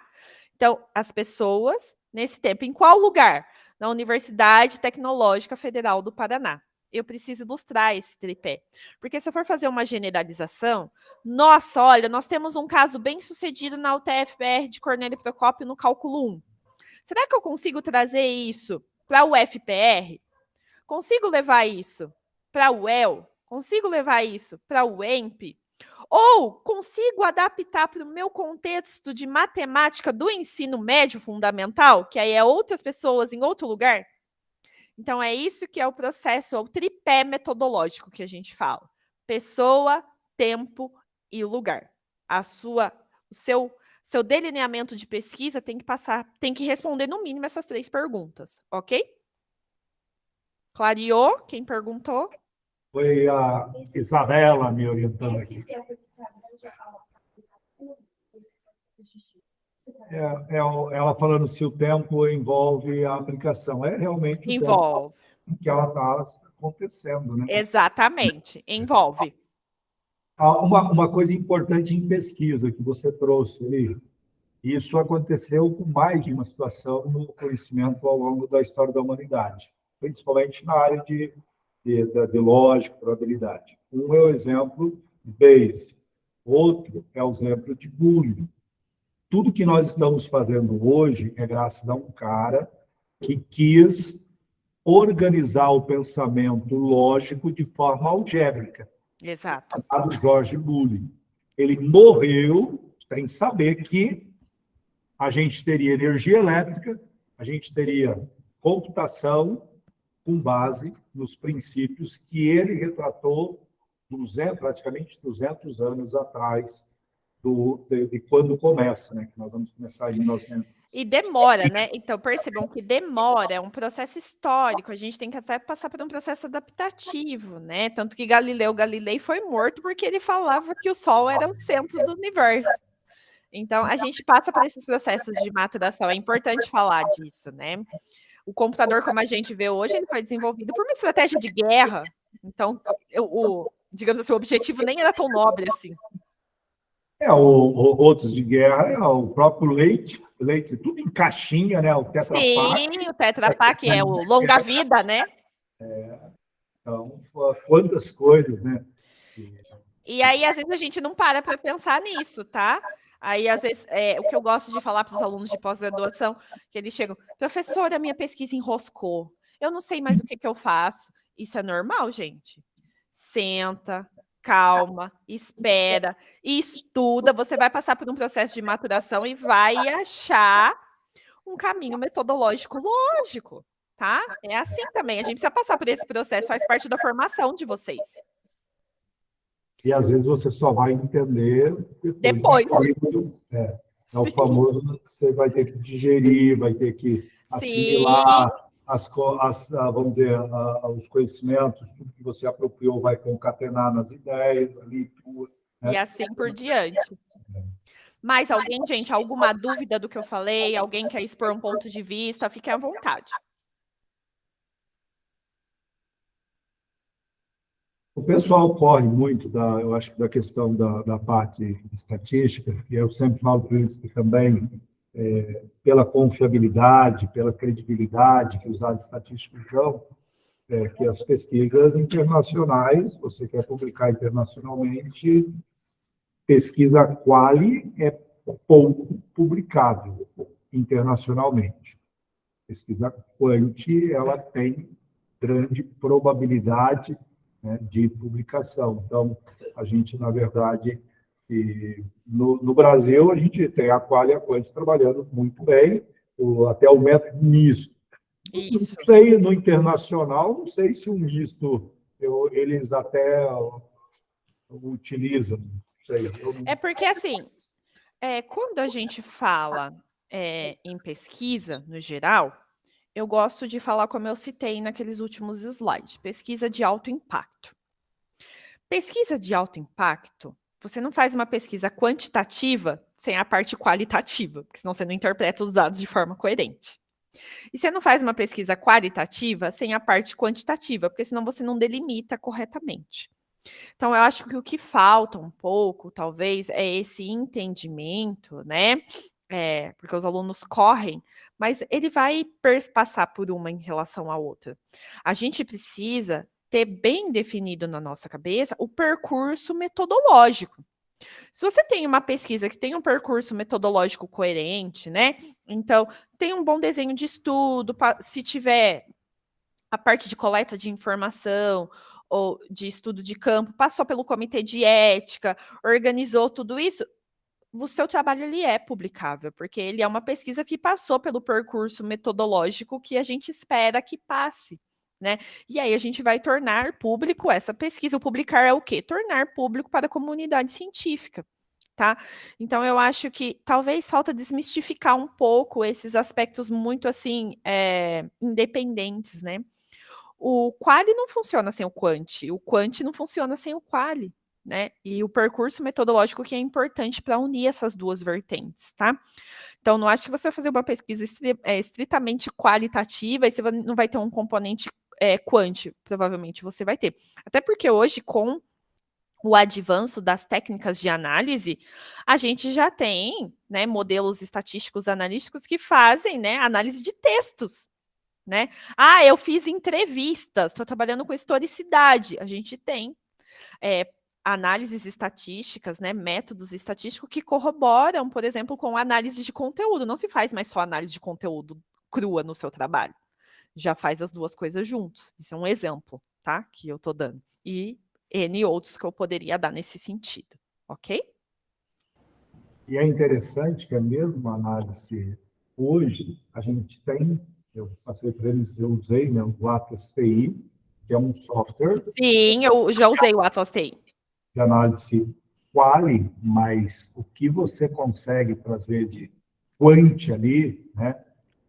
Então, as pessoas, nesse tempo, em qual lugar? Na Universidade Tecnológica Federal do Paraná. Eu preciso ilustrar esse tripé. Porque se eu for fazer uma generalização, nossa, olha, nós temos um caso bem sucedido na UTF-PR de Cornélio Procópio no cálculo 1. Será que eu consigo trazer isso para o UFPR? Consigo levar isso para o UEL? Consigo levar isso para o UEMP? Ou consigo adaptar para o meu contexto de matemática do ensino médio fundamental, que aí é outras pessoas em outro lugar? Então, é isso que é o processo, é o tripé metodológico que a gente fala. Pessoa, tempo e lugar. O seu delineamento de pesquisa tem que responder no mínimo essas 3 perguntas, ok? Clareou? Quem perguntou? Foi a Isabela me orientando aqui. Ela falando se o tempo envolve a aplicação. É realmente o tempo Envolve. em que ela está acontecendo, né? Exatamente, envolve. Uma coisa importante em pesquisa que você trouxe ali, isso aconteceu com mais de uma situação no conhecimento ao longo da história da humanidade, principalmente na área de lógica, probabilidade. Um é o exemplo Bayes, outro é o exemplo de Bully. Tudo que nós estamos fazendo hoje é graças a um cara que quis organizar o pensamento lógico de forma algébrica, Exato. chamado George Bully. Ele morreu sem saber que a gente teria energia elétrica, a gente teria computação com base nos princípios que ele retratou praticamente 200 anos atrás de quando começa, né? Que nós vamos começar em 1900. E demora, né? Então, percebam que demora, é um processo histórico, a gente tem que até passar por um processo adaptativo, né? Tanto que Galileu Galilei foi morto porque ele falava que o Sol era o centro do universo. Então, a gente passa por esses processos de maturação, é importante falar disso, né? O computador, como a gente vê hoje, ele foi desenvolvido por uma estratégia de guerra. Então, digamos assim, o objetivo nem era tão nobre assim. Outros de guerra, o próprio leite, tudo em caixinha, né? O Tetra Pak. Sim, o Tetra Pak é o longa-vida, né? Então, quantas coisas, né? E aí, às vezes, a gente não para pensar nisso, tá? Aí, às vezes, o que eu gosto de falar para os alunos de pós-graduação, que eles chegam, professora, minha pesquisa enroscou, eu não sei mais o que eu faço. Isso é normal, gente. Senta, calma, espera, estuda, você vai passar por um processo de maturação e vai achar um caminho metodológico lógico, tá? É assim também, a gente precisa passar por esse processo, faz parte da formação de vocês. E às vezes você só vai entender depois. É o famoso que você vai ter que digerir, vai ter que assimilar vamos dizer, os conhecimentos, tudo que você apropriou vai concatenar nas ideias ali, tudo, né? E assim por diante. Mais alguém, gente, alguma dúvida do que eu falei? Alguém quer expor um ponto de vista? Fiquem à vontade. O pessoal corre muito, eu acho, da questão da parte estatística, e eu sempre falo para eles que também, pela confiabilidade, pela credibilidade que os dados estatísticos dão, que as pesquisas internacionais, você quer publicar internacionalmente, pesquisa quali é pouco publicável internacionalmente. Pesquisa quanti, ela tem grande probabilidade, né, de publicação. Então, a gente, na verdade, no Brasil, a gente tem a quali e a quanti trabalhando muito bem, até o método misto. Isso. Não sei, no internacional, não sei se o misto eles até utilizam, não sei. É porque, assim, quando a gente fala em pesquisa, no geral, eu gosto de falar como eu citei naqueles últimos slides, pesquisa de alto impacto. Pesquisa de alto impacto, você não faz uma pesquisa quantitativa sem a parte qualitativa, porque senão você não interpreta os dados de forma coerente. E você não faz uma pesquisa qualitativa sem a parte quantitativa, porque senão você não delimita corretamente. Então, eu acho que o que falta um pouco, talvez, é esse entendimento, né? Porque os alunos correm, mas ele vai passar por uma em relação à outra. A gente precisa ter bem definido na nossa cabeça o percurso metodológico. Se você tem uma pesquisa que tem um percurso metodológico coerente, né? Então, tem um bom desenho de estudo, se tiver a parte de coleta de informação ou de estudo de campo, passou pelo comitê de ética, organizou tudo isso, o seu trabalho ele é publicável, porque ele é uma pesquisa que passou pelo percurso metodológico que a gente espera que passe, né? E aí a gente vai tornar público essa pesquisa. O publicar é o quê? Tornar público para a comunidade científica, tá? Então eu acho que talvez falta desmistificar um pouco esses aspectos muito assim independentes, né? O quali não funciona sem o quant não funciona sem o quali, né? E o percurso metodológico que é importante para unir essas duas vertentes, tá? Então, não acho que você vai fazer uma pesquisa estritamente qualitativa e você não vai ter um componente quant, provavelmente você vai ter. Até porque hoje, com o avanço das técnicas de análise, a gente já tem, né, modelos estatísticos analíticos que fazem, né, análise de textos, né? Ah, eu fiz entrevistas, estou trabalhando com historicidade. A gente tem análises estatísticas, né, métodos estatísticos que corroboram, por exemplo, com análise de conteúdo. Não se faz mais só análise de conteúdo crua no seu trabalho. Já faz as duas coisas juntos. Isso é um exemplo, tá? Que eu estou dando. E N outros que eu poderia dar nesse sentido, ok? E é interessante que a mesma análise hoje, a gente tem, eu passei para eles, eu usei, né, o Atlas TI, que é um software Sim, eu já usei o Atlas TI. de análise quali, mas o que você consegue trazer de quant ali, né?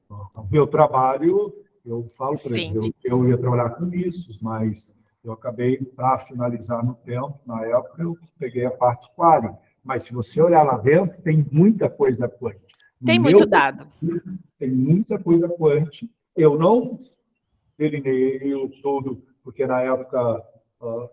O meu trabalho, eu falo para eles, eu ia trabalhar com isso, mas eu acabei, para finalizar no tempo, na época, eu peguei a parte quali. Mas se você olhar lá dentro, tem muita coisa quant. Tem muito dado. Tem muita coisa quant. Eu não delineei tudo, porque na época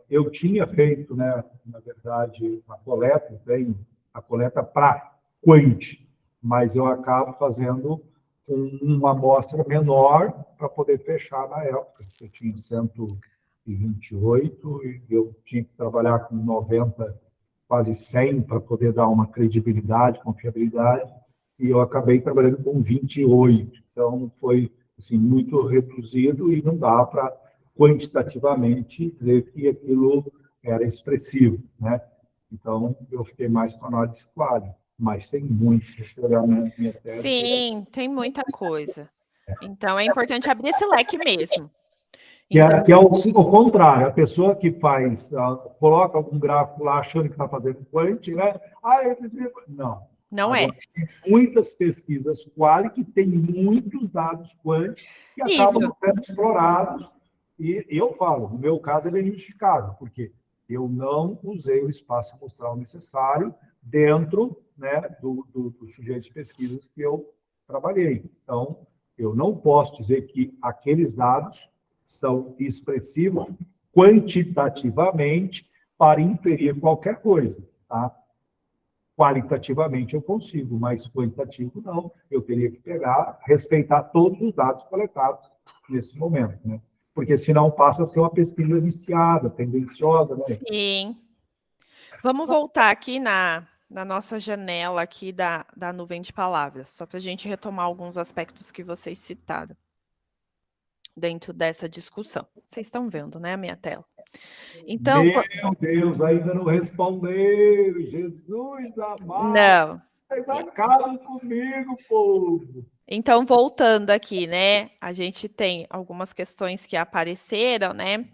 eu tinha feito, né, na verdade, a coleta, eu tenho a coleta para quant, mas eu acabo fazendo uma amostra menor para poder fechar na época. Eu tinha 128 e eu tinha que trabalhar com 90, quase 100 para poder dar uma credibilidade, confiabilidade, e eu acabei trabalhando com 28. Então, foi assim, muito reduzido e não dá para quantitativamente dizer que aquilo era expressivo, né? Então, eu fiquei mais com a análise quali, mas tem muito, se olhar minha tese. Sim, tem muita coisa. Então, é importante abrir esse leque mesmo. Então, que é o contrário, a pessoa que faz, coloca algum gráfico lá achando que está fazendo quant, né? Ah, eu preciso... Não. Não agora, tem muitas pesquisas quali que têm muitos dados quant que acabam sendo explorados. E eu falo, no meu caso, ele é justificável, porque eu não usei o espaço amostral necessário dentro, né, do sujeito de pesquisas que eu trabalhei. Então, eu não posso dizer que aqueles dados são expressivos quantitativamente para inferir qualquer coisa, tá? Qualitativamente eu consigo, mas quantitativo não. Eu teria que pegar, respeitar todos os dados coletados nesse momento, né? Porque senão passa a ser uma pesquisa viciada, tendenciosa, né? Sim. Vamos voltar aqui na nossa janela aqui da nuvem de palavras, só para a gente retomar alguns aspectos que vocês citaram dentro dessa discussão. Vocês estão vendo, né, a minha tela? Então, meu Deus, ainda não responderam. Jesus amado. Não. Vocês acabam comigo, povo. Então, voltando aqui, né? A gente tem algumas questões que apareceram, né?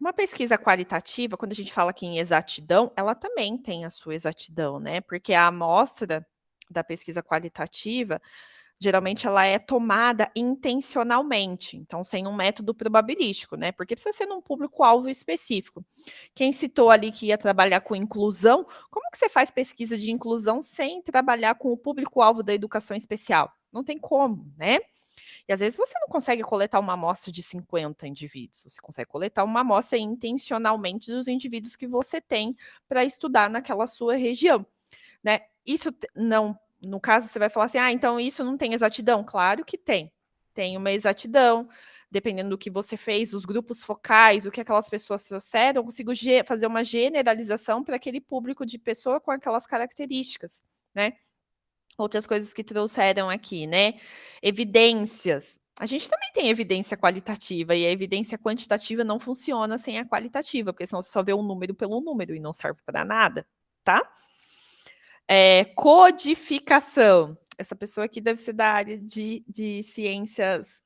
Uma pesquisa qualitativa, quando a gente fala aqui em exatidão, ela também tem a sua exatidão, né? Porque a amostra da pesquisa qualitativa geralmente ela é tomada intencionalmente, então sem um método probabilístico, né? Porque precisa ser num público-alvo específico. Quem citou ali que ia trabalhar com inclusão, como que você faz pesquisa de inclusão sem trabalhar com o público-alvo da educação especial? Não tem como, né? E às vezes você não consegue coletar uma amostra de 50 indivíduos, você consegue coletar uma amostra intencionalmente dos indivíduos que você tem para estudar naquela sua região, né? Isso não... No caso, você vai falar assim, então isso não tem exatidão? Claro que tem. Tem uma exatidão, dependendo do que você fez, os grupos focais, o que aquelas pessoas trouxeram, eu consigo fazer uma generalização para aquele público de pessoa com aquelas características, né? Outras coisas que trouxeram aqui, né? Evidências. A gente também tem evidência qualitativa, e a evidência quantitativa não funciona sem a qualitativa, porque senão você só vê um número pelo número e não serve para nada, tá? Codificação. Essa pessoa aqui deve ser da área de ciências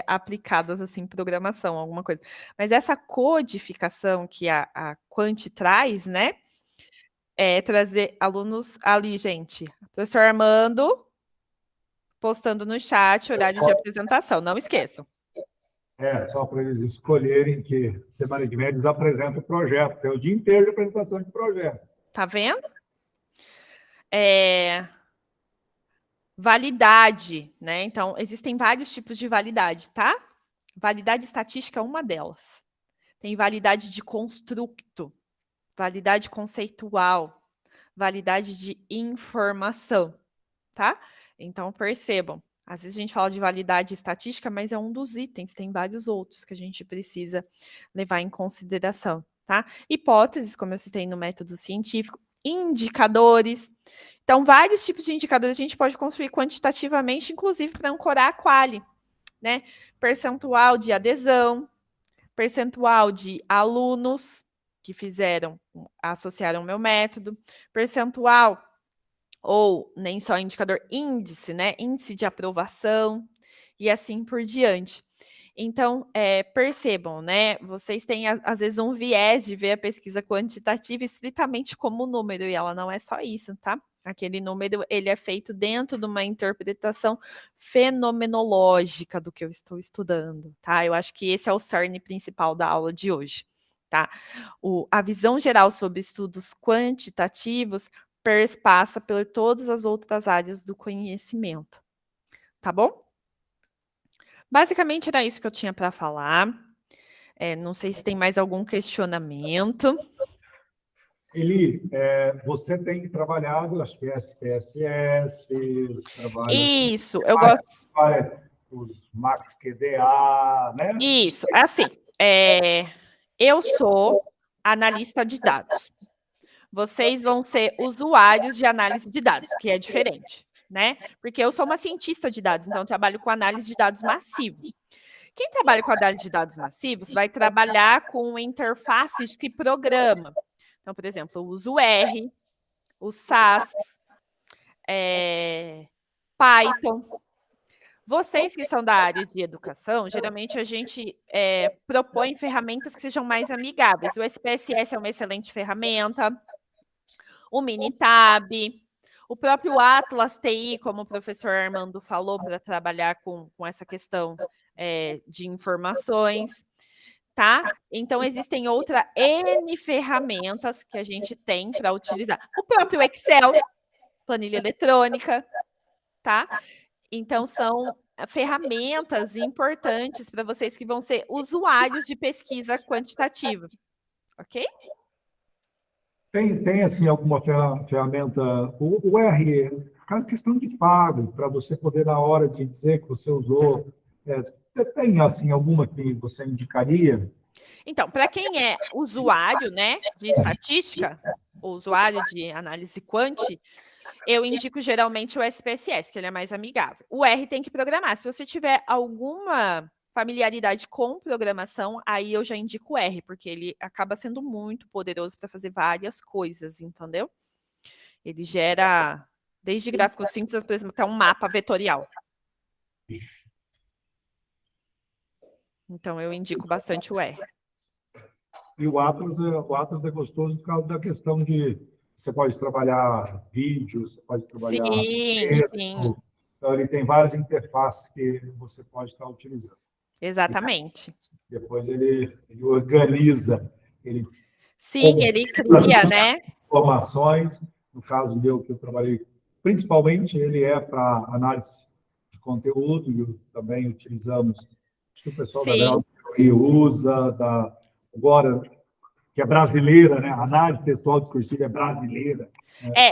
aplicadas, assim, programação, alguma coisa. Mas essa codificação que a Quant traz, né? Trazer alunos ali, gente. Professor Armando postando no chat horário de apresentação, não esqueçam. Só para eles escolherem que semana que vem eles apresentam o projeto. Tem o dia inteiro de apresentação de projeto. Tá vendo? Validade, né? Então, existem vários tipos de validade, tá? Validade estatística é uma delas. Tem validade de construto, validade conceitual, validade de informação, tá? Então, percebam. Às vezes a gente fala de validade estatística, mas é um dos itens, tem vários outros que a gente precisa levar em consideração, tá? Hipóteses, como eu citei no método científico, indicadores. Então, vários tipos de indicadores a gente pode construir quantitativamente, inclusive para ancorar a quali, né? Percentual de adesão, percentual de alunos que associaram o meu método, percentual ou nem só indicador, índice, né? Índice de aprovação e assim por diante. Então, percebam, né? Vocês têm, às vezes, um viés de ver a pesquisa quantitativa estritamente como número, e ela não é só isso, tá? Aquele número, ele é feito dentro de uma interpretação fenomenológica do que eu estou estudando, tá? Eu acho que esse é o cerne principal da aula de hoje, tá? A visão geral sobre estudos quantitativos perspassa por todas as outras áreas do conhecimento, tá bom? Basicamente era isso que eu tinha para falar. Não sei se tem mais algum questionamento. Eli, você tem trabalhado, acho que SPSS, Isso, eu gosto. Os Max QDA, né? Isso, assim, eu sou analista de dados. Vocês vão ser usuários de análise de dados, que é diferente, né? Porque eu sou uma cientista de dados, então eu trabalho com análise de dados massivo. Quem trabalha com análise de dados massivos vai trabalhar com interfaces de programa. Então, por exemplo, eu uso o R, o SAS, Python. Vocês que são da área de educação, geralmente a gente propõe ferramentas que sejam mais amigáveis. O SPSS é uma excelente ferramenta, o Minitab, o próprio Atlas TI, como o professor Armando falou, para trabalhar com essa questão de informações, tá? Então, existem outras N ferramentas que a gente tem para utilizar. O próprio Excel, planilha eletrônica, tá? Então, são ferramentas importantes para vocês que vão ser usuários de pesquisa quantitativa, ok? Tem assim, alguma ferramenta, o R, questão de pago, para você poder, na hora de dizer que você usou, tem assim, alguma que você indicaria? Então, para quem é usuário, né, de estatística, ou usuário de análise quant, eu indico geralmente o SPSS, que ele é mais amigável. O R tem que programar. Se você tiver alguma familiaridade com programação, aí eu já indico o R, porque ele acaba sendo muito poderoso para fazer várias coisas, entendeu? Ele gera, desde gráficos simples, por exemplo, até um mapa vetorial. Então, eu indico bastante o R. E o Atlas é gostoso por causa da questão de você pode trabalhar vídeos, você pode trabalhar texto. Sim. Então, ele tem várias interfaces que você pode estar utilizando. Exatamente. Depois ele organiza, Sim, ele cria, né? Informações. No caso meu, que eu trabalhei, principalmente, ele é para análise de conteúdo, e também utilizamos, acho que o pessoal da Delta usa, agora, que é brasileira, né? A análise textual discursiva é brasileira.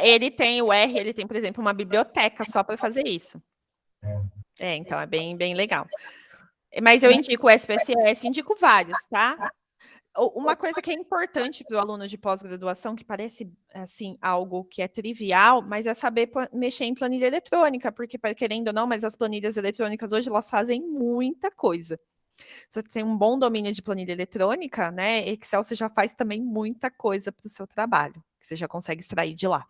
Ele tem o R, ele tem, por exemplo, uma biblioteca só para fazer isso. Então é bem, bem legal. Mas eu indico o SPSS, indico vários, tá? Uma coisa que é importante para o aluno de pós-graduação, que parece, assim, algo que é trivial, mas é saber mexer em planilha eletrônica, porque, querendo ou não, mas as planilhas eletrônicas hoje, elas fazem muita coisa. Se você tem um bom domínio de planilha eletrônica, né, Excel você já faz também muita coisa para o seu trabalho, que você já consegue extrair de lá.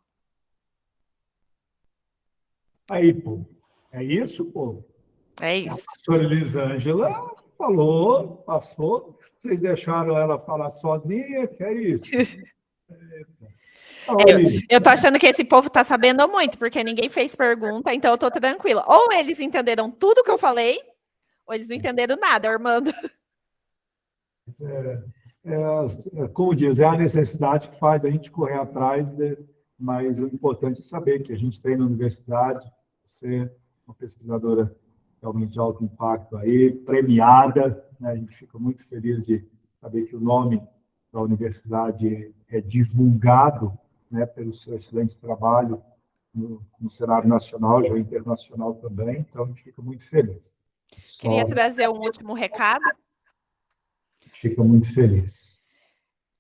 Aí, pô, é isso, pô? É isso. A professora Elisângela falou, passou, vocês deixaram ela falar sozinha, que é isso? Eu tô achando que esse povo tá sabendo muito, porque ninguém fez pergunta, então eu tô tranquila. Ou eles entenderam tudo que eu falei, Ou eles não entenderam nada, Armando. Como diz, é a necessidade que faz a gente correr atrás, mas o importante é saber que a gente tem na universidade, você é uma pesquisadora realmente de alto impacto aí, premiada, né? A gente fica muito feliz de saber que o nome da universidade é divulgado, né, pelo seu excelente trabalho no cenário nacional, já internacional também, então a gente fica muito feliz. Queria trazer um último recado. Fica muito feliz.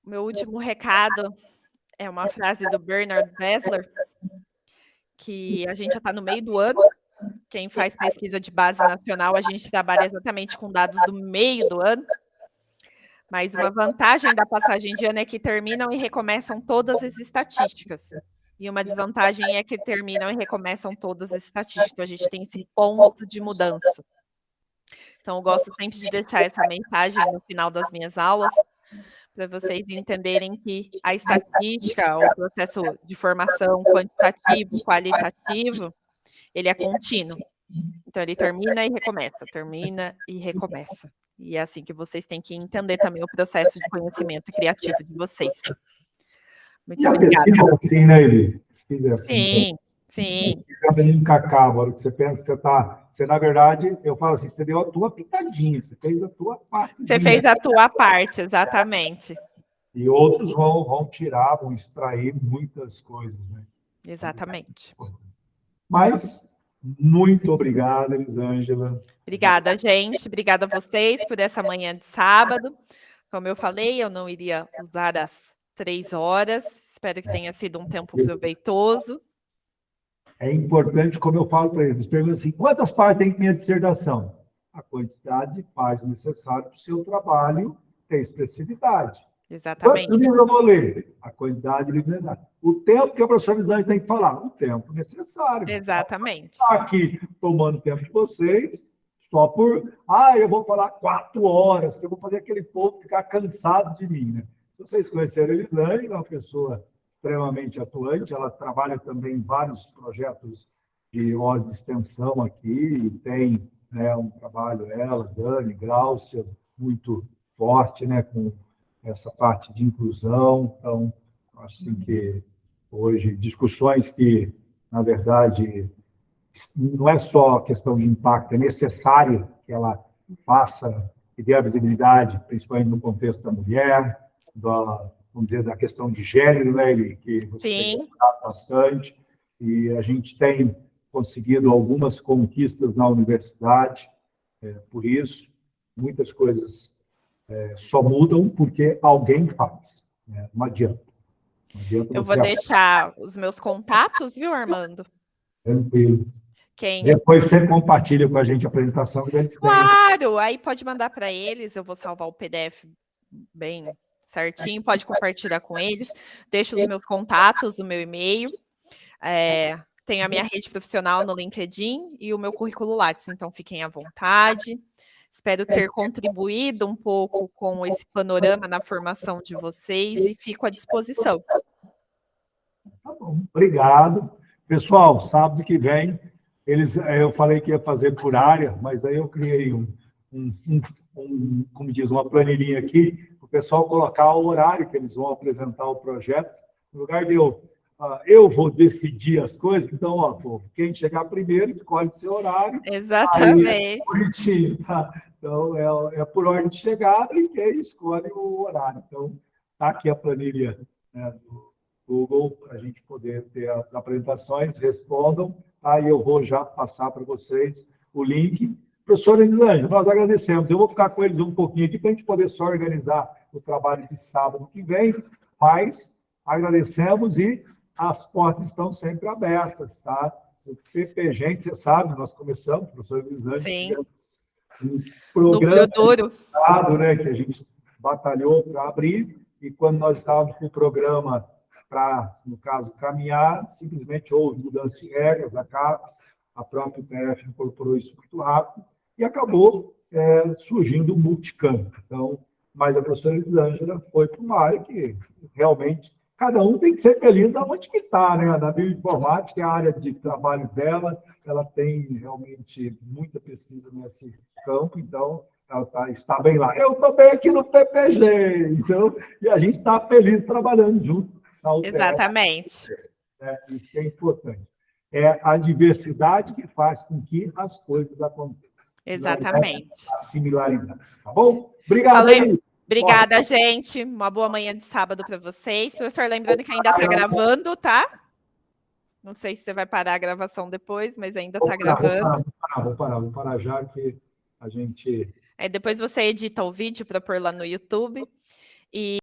O meu último recado é uma frase do Bernard Besler, que a gente já está no meio do ano. Quem faz pesquisa de base nacional, a gente trabalha exatamente com dados do meio do ano. Mas uma vantagem da passagem de ano é que terminam e recomeçam todas as estatísticas. E uma desvantagem é que terminam e recomeçam todas as estatísticas. Então, a gente tem esse ponto de mudança. Então, eu gosto sempre de deixar essa mensagem no final das minhas aulas, para vocês entenderem que a estatística, o processo de formação quantitativo, qualitativo, ele é contínuo. Então, ele termina e recomeça, termina e recomeça. E é assim que vocês têm que entender também o processo de conhecimento criativo de vocês. Muito obrigada. Pesquisa é assim, né, Eli? Pesquisa é assim. Sim, sim. Pesquisa em cacau, a hora que você pensa que você está... Você, na verdade, eu falo assim, você deu a tua pitadinha, você fez a tua parte. Você fez a tua parte, exatamente. E outros vão tirar, vão extrair muitas coisas, né? Exatamente. Mas, muito obrigado, Elisângela. Obrigada, gente. Obrigada a vocês por essa manhã de sábado. Como eu falei, eu não iria usar as 3 horas. Espero que tenha sido um tempo proveitoso. É importante, como eu falo para eles perguntam assim, quantas páginas tem minha dissertação? A quantidade de páginas necessárias para o seu trabalho ter expressividade. Exatamente. Quantos livros eu vou ler? A quantidade de livros necessários. O tempo que a professora Elisângela tem que falar? O tempo necessário. Exatamente. Não estou aqui tomando tempo de vocês só por... eu vou falar 4 horas, que eu vou fazer aquele povo ficar cansado de mim, né? Se vocês conhecerem a Elisângela, é uma pessoa extremamente atuante, ela trabalha também em vários projetos de ordem de extensão aqui, e tem, né, um trabalho, ela, Dani, Gláucia, muito forte, né, com essa parte de inclusão. Então, acho assim, que hoje, discussões que, na verdade, não é só questão de impacto, é necessário que ela faça e dê a visibilidade, principalmente no contexto da mulher, vamos dizer, da questão de gênero, né, que você tem falado bastante, e a gente tem conseguido algumas conquistas na universidade, por isso, muitas coisas só mudam porque alguém faz, né? Não adianta. Eu vou deixar os meus contatos, viu, Armando? Tranquilo. Quem... Depois você compartilha com a gente a apresentação. Claro! Aí pode mandar para eles, eu vou salvar o PDF bem certinho, pode compartilhar com eles. Deixo os meus contatos, o meu e-mail. Tenho a minha rede profissional no LinkedIn e o meu currículo Lattes, então fiquem à vontade. Espero ter contribuído um pouco com esse panorama na formação de vocês e fico à disposição. Tá bom, obrigado. Pessoal, sábado que vem, eu falei que ia fazer por área, mas aí eu criei como diz, uma planilhinha aqui, para o pessoal colocar o horário que eles vão apresentar o projeto. No lugar de eu vou decidir as coisas, então, quem chegar primeiro escolhe seu horário. Exatamente. Aí, tá? Então, é por ordem de chegada e quem escolhe o horário. Então, está aqui a planilha, né, do Google, para a gente poder ter as apresentações, respondam. Aí eu vou já passar para vocês o link. Professora Elisângela, nós agradecemos. Eu vou ficar com eles um pouquinho aqui para a gente poder só organizar o trabalho de sábado que vem, mas agradecemos e as portas estão sempre abertas, tá? O PP, gente, você sabe, nós começamos, professor Elisângela, um programa né, que a gente batalhou para abrir, e quando nós estávamos com o programa para, no caso, caminhar, simplesmente houve mudança de regras, a CAPES, a própria UTF incorporou isso muito rápido, e acabou surgindo o multicampo. Então, mas a professora Elisângela foi para uma área que realmente cada um tem que ser feliz aonde que está, né? Na bioinformática é a área de trabalho dela, ela tem realmente muita pesquisa nesse campo, então ela está bem lá. Eu estou bem aqui no PPG, então, e a gente está feliz trabalhando junto na UTF. Exatamente. Isso que é importante. É a diversidade que faz com que as coisas aconteçam. Exatamente. A similaridade, tá bom? Obrigado. Falei. Obrigada, gente. Uma boa manhã de sábado para vocês. Professor, lembrando que ainda está gravando, tá? Não sei se você vai parar a gravação depois, mas ainda está gravando. Vou parar já que a gente... Aí depois você edita o vídeo para pôr lá no YouTube. E